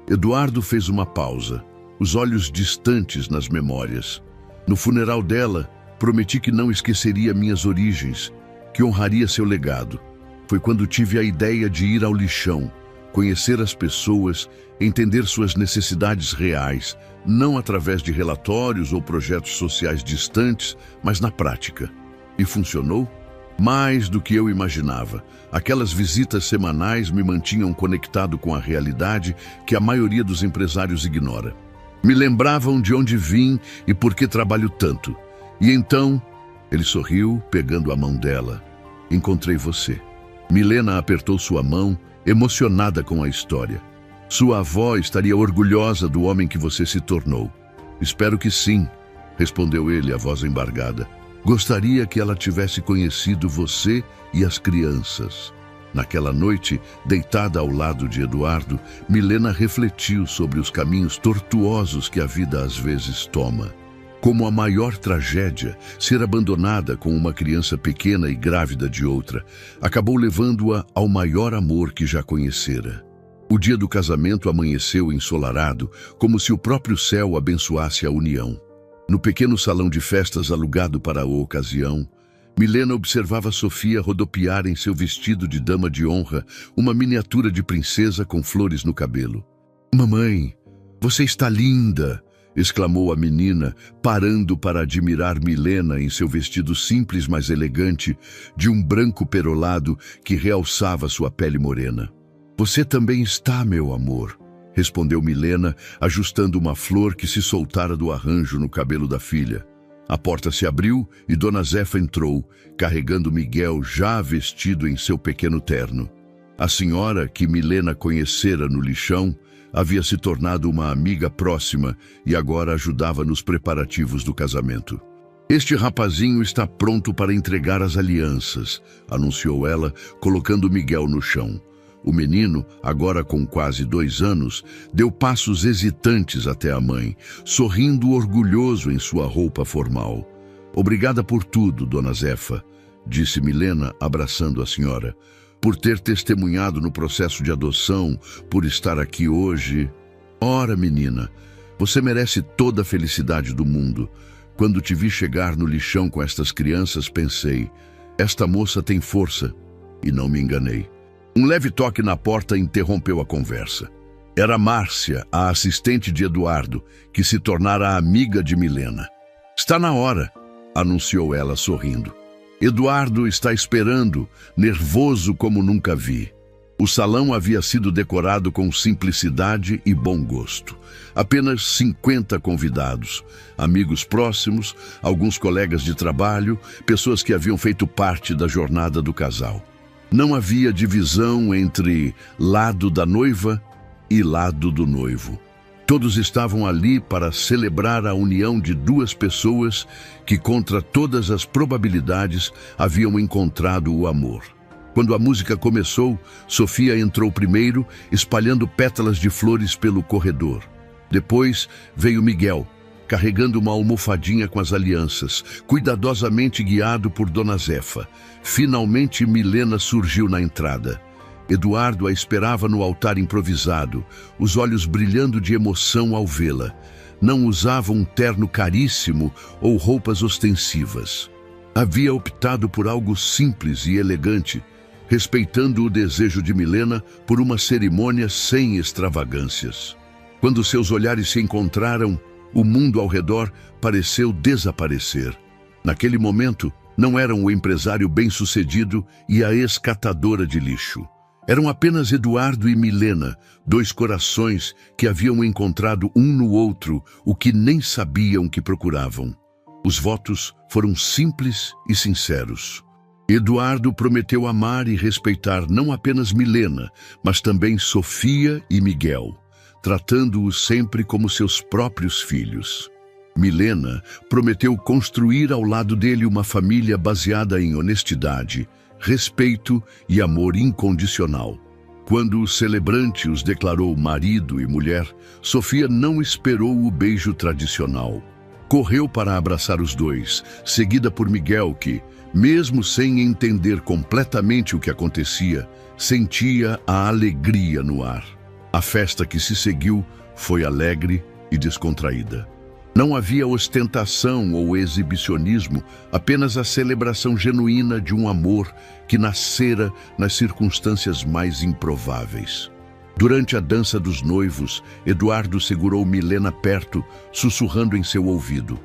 Eduardo fez uma pausa, os olhos distantes nas memórias. No funeral dela, prometi que não esqueceria minhas origens, que honraria seu legado. Foi quando tive a ideia de ir ao lixão, conhecer as pessoas, entender suas necessidades reais, não através de relatórios ou projetos sociais distantes, mas na prática. E funcionou? Mais do que eu imaginava. Aquelas visitas semanais me mantinham conectado com a realidade que a maioria dos empresários ignora. Me lembravam de onde vim e por que trabalho tanto. E então, ele sorriu, pegando a mão dela. Encontrei você. Milena apertou sua mão, emocionada com a história. Sua avó estaria orgulhosa do homem que você se tornou. Espero que sim, respondeu ele, a voz embargada. Gostaria que ela tivesse conhecido você e as crianças. Naquela noite, deitada ao lado de Eduardo, Milena refletiu sobre os caminhos tortuosos que a vida às vezes toma. Como a maior tragédia, ser abandonada com uma criança pequena e grávida de outra, acabou levando-a ao maior amor que já conhecera. O dia do casamento amanheceu ensolarado, como se o próprio céu abençoasse a união. No pequeno salão de festas alugado para a ocasião, Milena observava Sofia rodopiar em seu vestido de dama de honra uma miniatura de princesa com flores no cabelo. "Mamãe, você está linda!" exclamou a menina, parando para admirar Milena em seu vestido simples, mas elegante, de um branco perolado que realçava sua pele morena. "Você também está, meu amor", respondeu Milena, ajustando uma flor que se soltara do arranjo no cabelo da filha. A porta se abriu e Dona Zefa entrou, carregando Miguel já vestido em seu pequeno terno. A senhora, que Milena conhecera no lixão, havia se tornado uma amiga próxima e agora ajudava nos preparativos do casamento. "Este rapazinho está pronto para entregar as alianças", anunciou ela, colocando Miguel no chão. O menino, agora com quase 2 anos, deu passos hesitantes até a mãe, sorrindo orgulhoso em sua roupa formal. "Obrigada por tudo, Dona Zefa", disse Milena, abraçando a senhora. "Por ter testemunhado no processo de adoção, por estar aqui hoje." "Ora, menina, você merece toda a felicidade do mundo. Quando te vi chegar no lixão com estas crianças, pensei, esta moça tem força, e não me enganei." Um leve toque na porta interrompeu a conversa. Era Márcia, a assistente de Eduardo, que se tornara amiga de Milena. "Está na hora", anunciou ela sorrindo. "Eduardo está esperando, nervoso como nunca vi." O salão havia sido decorado com simplicidade e bom gosto. Apenas 50 convidados, amigos próximos, alguns colegas de trabalho, pessoas que haviam feito parte da jornada do casal. Não havia divisão entre lado da noiva e lado do noivo. Todos estavam ali para celebrar a união de 2 pessoas que, contra todas as probabilidades, haviam encontrado o amor. Quando a música começou, Sofia entrou primeiro, espalhando pétalas de flores pelo corredor. Depois veio Miguel, carregando uma almofadinha com as alianças, cuidadosamente guiado por Dona Zefa. Finalmente Milena surgiu na entrada. Eduardo a esperava no altar improvisado, os olhos brilhando de emoção ao vê-la. Não usava um terno caríssimo ou roupas ostensivas. Havia optado por algo simples e elegante, respeitando o desejo de Milena por uma cerimônia sem extravagâncias. Quando seus olhares se encontraram, o mundo ao redor pareceu desaparecer. Naquele momento, não eram o empresário bem-sucedido e a ex-catadora de lixo. Eram apenas Eduardo e Milena, dois corações que haviam encontrado um no outro o que nem sabiam que procuravam. Os votos foram simples e sinceros. Eduardo prometeu amar e respeitar não apenas Milena, mas também Sofia e Miguel, tratando-os sempre como seus próprios filhos. Milena prometeu construir ao lado dele uma família baseada em honestidade, respeito e amor incondicional. Quando o celebrante os declarou marido e mulher, Sofia não esperou o beijo tradicional. Correu para abraçar os dois, seguida por Miguel que, mesmo sem entender completamente o que acontecia, sentia a alegria no ar. A festa que se seguiu foi alegre e descontraída. Não havia ostentação ou exibicionismo, apenas a celebração genuína de um amor que nascera nas circunstâncias mais improváveis. Durante a dança dos noivos, Eduardo segurou Milena perto, sussurrando em seu ouvido.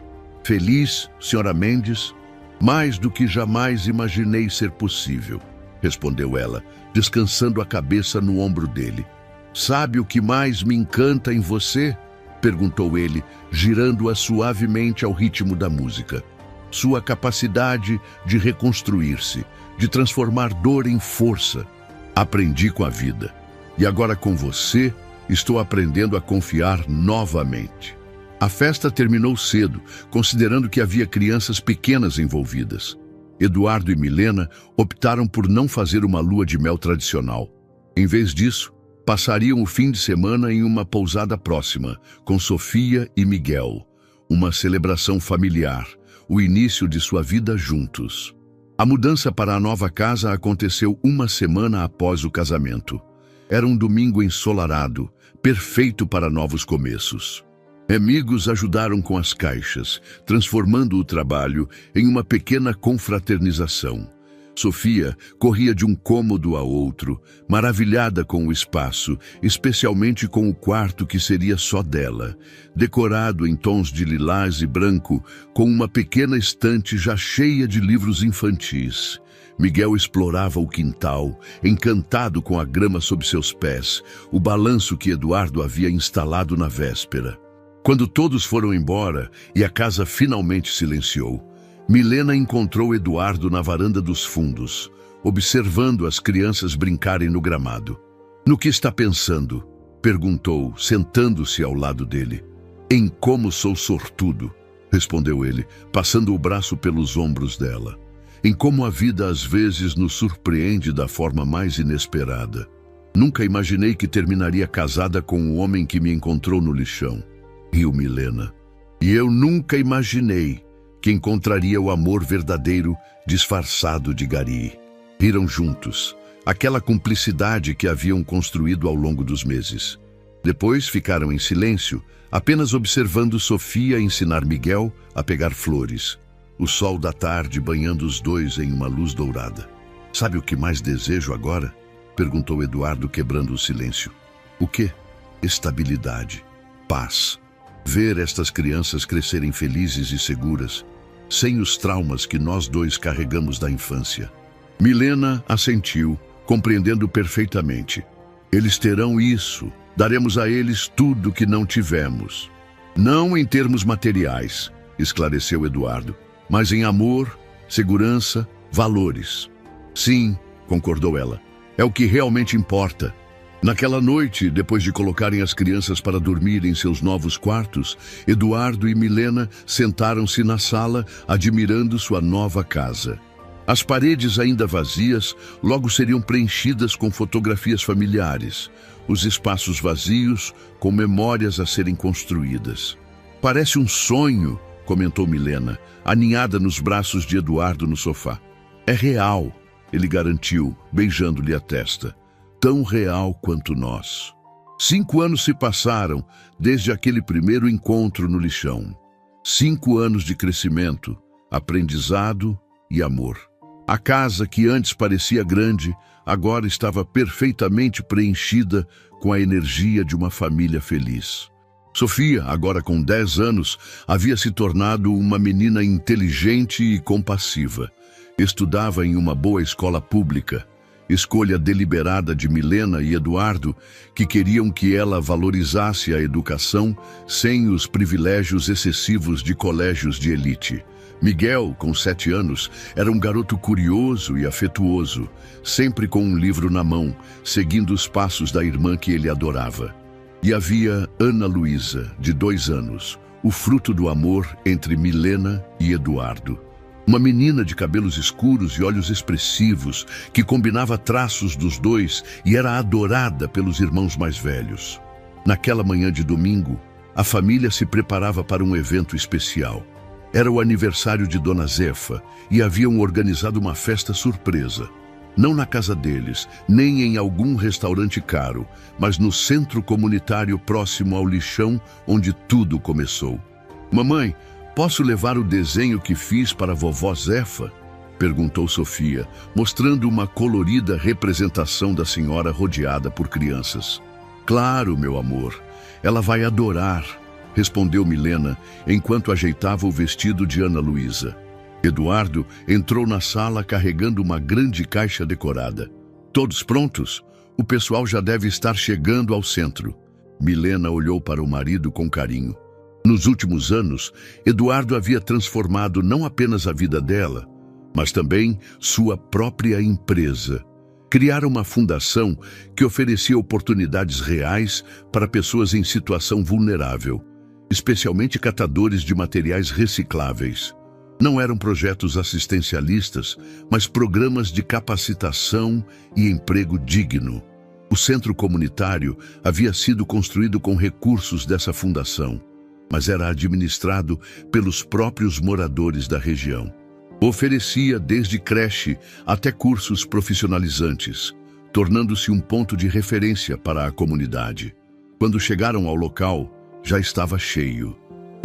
"Feliz, Senhora Mendes? Mais do que jamais imaginei ser possível", respondeu ela, descansando a cabeça no ombro dele. "Sabe o que mais me encanta em você?", perguntou ele, girando-a suavemente ao ritmo da música. "Sua capacidade de reconstruir-se, de transformar dor em força. Aprendi com a vida. E agora com você, estou aprendendo a confiar novamente." A festa terminou cedo, considerando que havia crianças pequenas envolvidas. Eduardo e Milena optaram por não fazer uma lua de mel tradicional. Em vez disso, passariam o fim de semana em uma pousada próxima, com Sofia e Miguel. Uma celebração familiar, o início de sua vida juntos. A mudança para a nova casa aconteceu uma semana após o casamento. Era um domingo ensolarado, perfeito para novos começos. Amigos ajudaram com as caixas, transformando o trabalho em uma pequena confraternização. Sofia corria de um cômodo a outro, maravilhada com o espaço, especialmente com o quarto que seria só dela, decorado em tons de lilás e branco, com uma pequena estante já cheia de livros infantis. Miguel explorava o quintal, encantado com a grama sob seus pés, o balanço que Eduardo havia instalado na véspera. Quando todos foram embora e a casa finalmente silenciou, Milena encontrou Eduardo na varanda dos fundos, observando as crianças brincarem no gramado. "No que está pensando?", perguntou, sentando-se ao lado dele. "Em como sou sortudo", respondeu ele, passando o braço pelos ombros dela. "Em como a vida às vezes nos surpreende da forma mais inesperada. Nunca imaginei que terminaria casada com o homem que me encontrou no lixão", riu Milena. "E eu nunca imaginei que encontraria o amor verdadeiro disfarçado de gari." Riram juntos, aquela cumplicidade que haviam construído ao longo dos meses. Depois ficaram em silêncio, apenas observando Sofia ensinar Miguel a pegar flores. O sol da tarde banhando os dois em uma luz dourada. "Sabe o que mais desejo agora?", perguntou Eduardo, quebrando o silêncio. "O quê?" "Estabilidade, paz. Ver estas crianças crescerem felizes e seguras, sem os traumas que nós dois carregamos da infância." Milena assentiu, compreendendo perfeitamente. "Eles terão isso. Daremos a eles tudo que não tivemos. Não em termos materiais", esclareceu Eduardo, "mas em amor, segurança, valores." "Sim", concordou ela, "é o que realmente importa." Naquela noite, depois de colocarem as crianças para dormir em seus novos quartos, Eduardo e Milena sentaram-se na sala, admirando sua nova casa. As paredes ainda vazias, logo seriam preenchidas com fotografias familiares, os espaços vazios com memórias a serem construídas. Parece um sonho, comentou Milena, aninhada nos braços de Eduardo no sofá. É real, ele garantiu, beijando-lhe a testa. Tão real quanto nós. 5 anos se passaram desde aquele primeiro encontro no lixão. 5 anos de crescimento, aprendizado e amor. A casa que antes parecia grande, agora estava perfeitamente preenchida com a energia de uma família feliz. Sofia, agora com 10 anos, havia se tornado uma menina inteligente e compassiva. Estudava em uma boa escola pública. Escolha deliberada de Milena e Eduardo, que queriam que ela valorizasse a educação sem os privilégios excessivos de colégios de elite. Miguel, com 7 anos, era um garoto curioso e afetuoso, sempre com um livro na mão, seguindo os passos da irmã que ele adorava. E havia Ana Luísa, de 2 anos, o fruto do amor entre Milena e Eduardo. Uma menina de cabelos escuros e olhos expressivos, que combinava traços dos dois e era adorada pelos irmãos mais velhos. Naquela manhã de domingo, a família se preparava para um evento especial. Era o aniversário de Dona Zefa e haviam organizado uma festa surpresa. Não na casa deles, nem em algum restaurante caro, mas no centro comunitário próximo ao lixão onde tudo começou. Mamãe, posso levar o desenho que fiz para a vovó Zefa? Perguntou Sofia, mostrando uma colorida representação da senhora rodeada por crianças. Claro, meu amor, ela vai adorar, respondeu Milena, enquanto ajeitava o vestido de Ana Luísa. Eduardo entrou na sala carregando uma grande caixa decorada. Todos prontos? O pessoal já deve estar chegando ao centro. Milena olhou para o marido com carinho. Nos últimos anos, Eduardo havia transformado não apenas a vida dela, mas também sua própria empresa. Criaram uma fundação que oferecia oportunidades reais para pessoas em situação vulnerável, especialmente catadores de materiais recicláveis. Não eram projetos assistencialistas, mas programas de capacitação e emprego digno. O centro comunitário havia sido construído com recursos dessa fundação, mas era administrado pelos próprios moradores da região. Oferecia desde creche até cursos profissionalizantes, tornando-se um ponto de referência para a comunidade. Quando chegaram ao local, já estava cheio,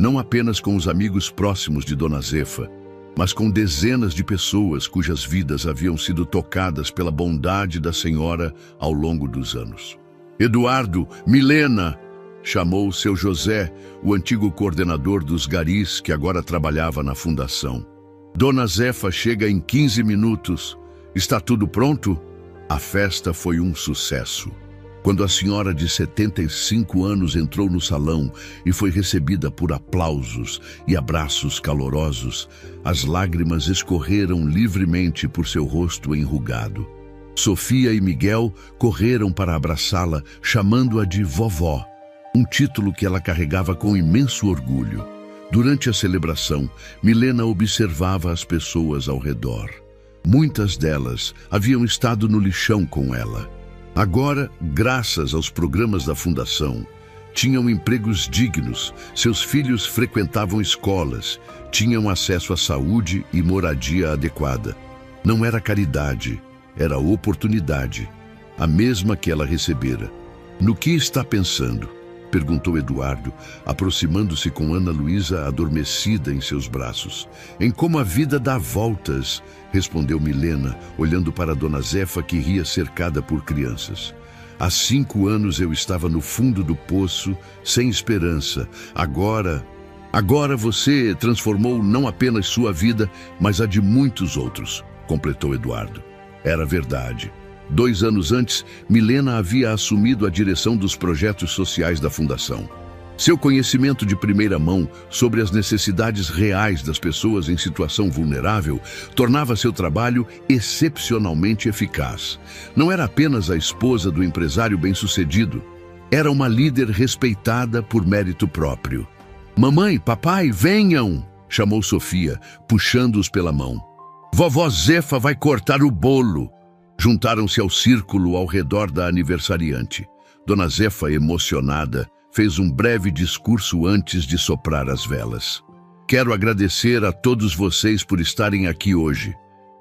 não apenas com os amigos próximos de Dona Zefa, mas com dezenas de pessoas cujas vidas haviam sido tocadas pela bondade da senhora ao longo dos anos. Eduardo, Milena, chamou seu José, o antigo coordenador dos garis que agora trabalhava na fundação. Dona Zefa chega em 15 minutos. Está tudo pronto? A festa foi um sucesso. Quando a senhora de 75 anos entrou no salão e foi recebida por aplausos e abraços calorosos, as lágrimas escorreram livremente por seu rosto enrugado. Sofia e Miguel correram para abraçá-la, chamando-a de vovó, um título que ela carregava com imenso orgulho. Durante a celebração, Milena observava as pessoas ao redor. Muitas delas haviam estado no lixão com ela. Agora, graças aos programas da fundação, tinham empregos dignos, seus filhos frequentavam escolas, tinham acesso à saúde e moradia adequada. Não era caridade, era oportunidade, a mesma que ela recebera. No que está pensando? Perguntou Eduardo, aproximando-se com Ana Luísa adormecida em seus braços. Em como a vida dá voltas, respondeu Milena, olhando para Dona Zefa que ria cercada por crianças. Há 5 anos eu estava no fundo do poço, sem esperança. Agora você transformou não apenas sua vida, mas a de muitos outros, completou Eduardo. Era verdade. 2 anos antes, Milena havia assumido a direção dos projetos sociais da Fundação. Seu conhecimento de primeira mão sobre as necessidades reais das pessoas em situação vulnerável tornava seu trabalho excepcionalmente eficaz. Não era apenas a esposa do empresário bem-sucedido, era uma líder respeitada por mérito próprio. Mamãe, papai, venham! Chamou Sofia, puxando-os pela mão. Vovó Zefa vai cortar o bolo! Juntaram-se ao círculo ao redor da aniversariante. Dona Zefa, emocionada, fez um breve discurso antes de soprar as velas. Quero agradecer a todos vocês por estarem aqui hoje,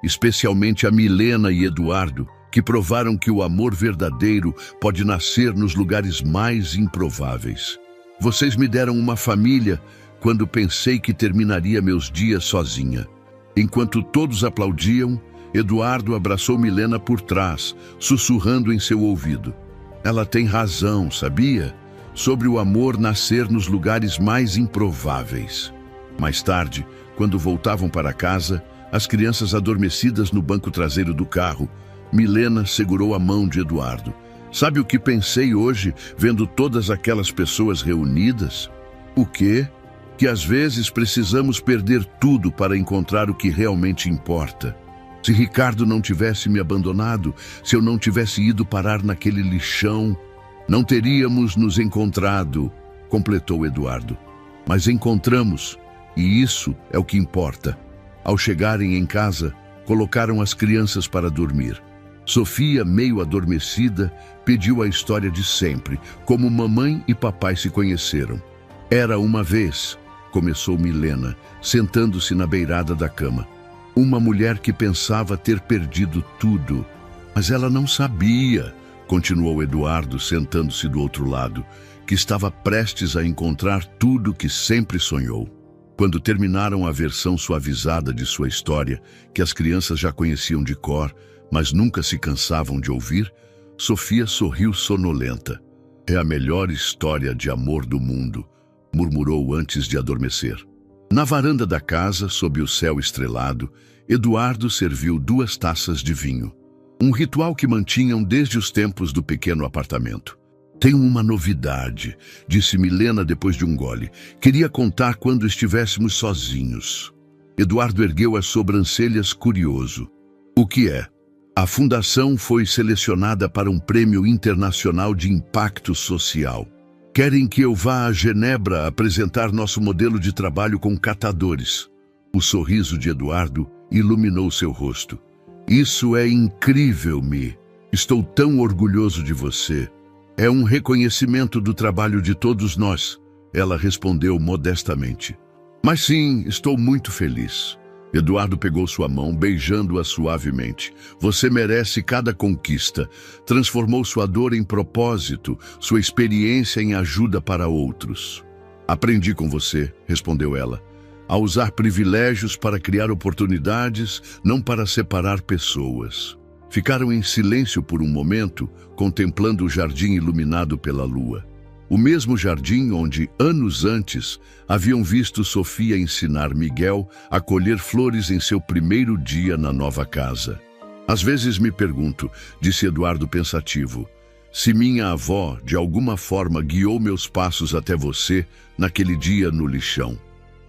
especialmente a Milena e Eduardo, que provaram que o amor verdadeiro pode nascer nos lugares mais improváveis. Vocês me deram uma família quando pensei que terminaria meus dias sozinha. Enquanto todos aplaudiam, Eduardo abraçou Milena por trás, sussurrando em seu ouvido. Ela tem razão, sabia? Sobre o amor nascer nos lugares mais improváveis. Mais tarde, quando voltavam para casa, as crianças adormecidas no banco traseiro do carro, Milena segurou a mão de Eduardo. Sabe o que pensei hoje, vendo todas aquelas pessoas reunidas? O quê? Que às vezes precisamos perder tudo para encontrar o que realmente importa. Se Ricardo não tivesse me abandonado, se eu não tivesse ido parar naquele lixão, não teríamos nos encontrado, completou Eduardo. Mas encontramos, e isso é o que importa. Ao chegarem em casa, colocaram as crianças para dormir. Sofia, meio adormecida, pediu a história de sempre, como mamãe e papai se conheceram. Era uma vez, começou Milena, sentando-se na beirada da cama. Uma mulher que pensava ter perdido tudo. Mas ela não sabia, continuou Eduardo, sentando-se do outro lado, que estava prestes a encontrar tudo que sempre sonhou. Quando terminaram a versão suavizada de sua história, que as crianças já conheciam de cor, mas nunca se cansavam de ouvir, Sofia sorriu sonolenta. É a melhor história de amor do mundo, murmurou antes de adormecer. Na varanda da casa, sob o céu estrelado, Eduardo serviu 2 taças de vinho. Um ritual que mantinham desde os tempos do pequeno apartamento. Tenho uma novidade, disse Milena depois de um gole. Queria contar quando estivéssemos sozinhos. Eduardo ergueu as sobrancelhas curioso. O que é? A fundação foi selecionada para um prêmio internacional de impacto social. Querem que eu vá a Genebra apresentar nosso modelo de trabalho com catadores. O sorriso de Eduardo iluminou seu rosto. Isso é incrível, Mi. Estou tão orgulhoso de você. É um reconhecimento do trabalho de todos nós, ela respondeu modestamente. Mas sim, estou muito feliz. Eduardo pegou sua mão, beijando-a suavemente. Você merece cada conquista. Transformou sua dor em propósito, sua experiência em ajuda para outros. Aprendi com você, respondeu ela, a usar privilégios para criar oportunidades, não para separar pessoas. Ficaram em silêncio por um momento, contemplando o jardim iluminado pela lua. O mesmo jardim onde, anos antes, haviam visto Sofia ensinar Miguel a colher flores em seu primeiro dia na nova casa. Às vezes me pergunto, disse Eduardo pensativo, se minha avó, de alguma forma, guiou meus passos até você naquele dia no lixão.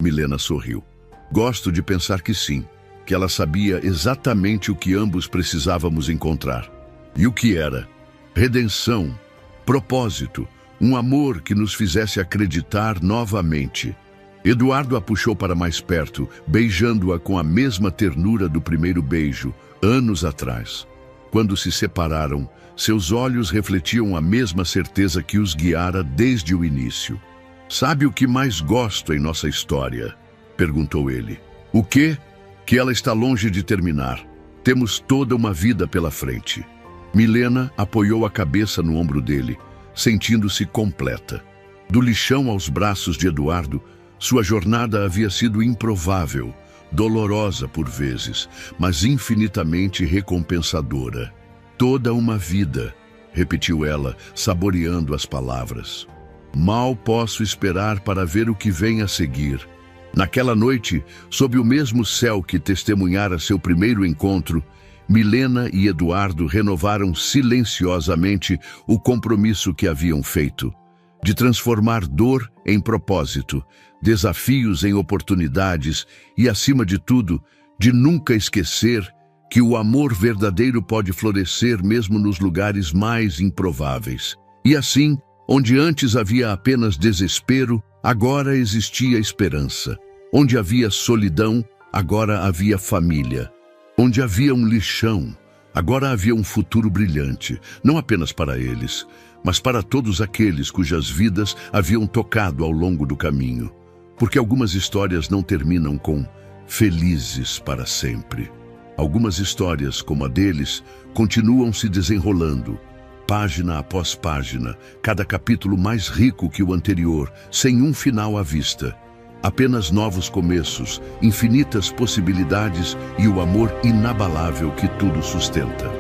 Milena sorriu. Gosto de pensar que sim, que ela sabia exatamente o que ambos precisávamos encontrar. E o que era? Redenção, propósito, um amor que nos fizesse acreditar novamente. Eduardo a puxou para mais perto, beijando-a com a mesma ternura do primeiro beijo, anos atrás. Quando se separaram, seus olhos refletiam a mesma certeza que os guiara desde o início. Sabe o que mais gosto em nossa história? Perguntou ele. O quê? Que ela está longe de terminar. Temos toda uma vida pela frente. Milena apoiou a cabeça no ombro dele, sentindo-se completa. Do lixão aos braços de Eduardo, sua jornada havia sido improvável, dolorosa por vezes, mas infinitamente recompensadora. Toda uma vida, repetiu ela, saboreando as palavras. Mal posso esperar para ver o que vem a seguir. Naquela noite, sob o mesmo céu que testemunhara seu primeiro encontro, Milena e Eduardo renovaram silenciosamente o compromisso que haviam feito, de transformar dor em propósito, desafios em oportunidades e, acima de tudo, de nunca esquecer que o amor verdadeiro pode florescer mesmo nos lugares mais improváveis. E assim, onde antes havia apenas desespero, agora existia esperança. Onde havia solidão, agora havia família. Onde havia um lixão, agora havia um futuro brilhante, não apenas para eles, mas para todos aqueles cujas vidas haviam tocado ao longo do caminho. Porque algumas histórias não terminam com felizes para sempre. Algumas histórias, como a deles, continuam se desenrolando, página após página, cada capítulo mais rico que o anterior, sem um final à vista. Apenas novos começos, infinitas possibilidades e o amor inabalável que tudo sustenta.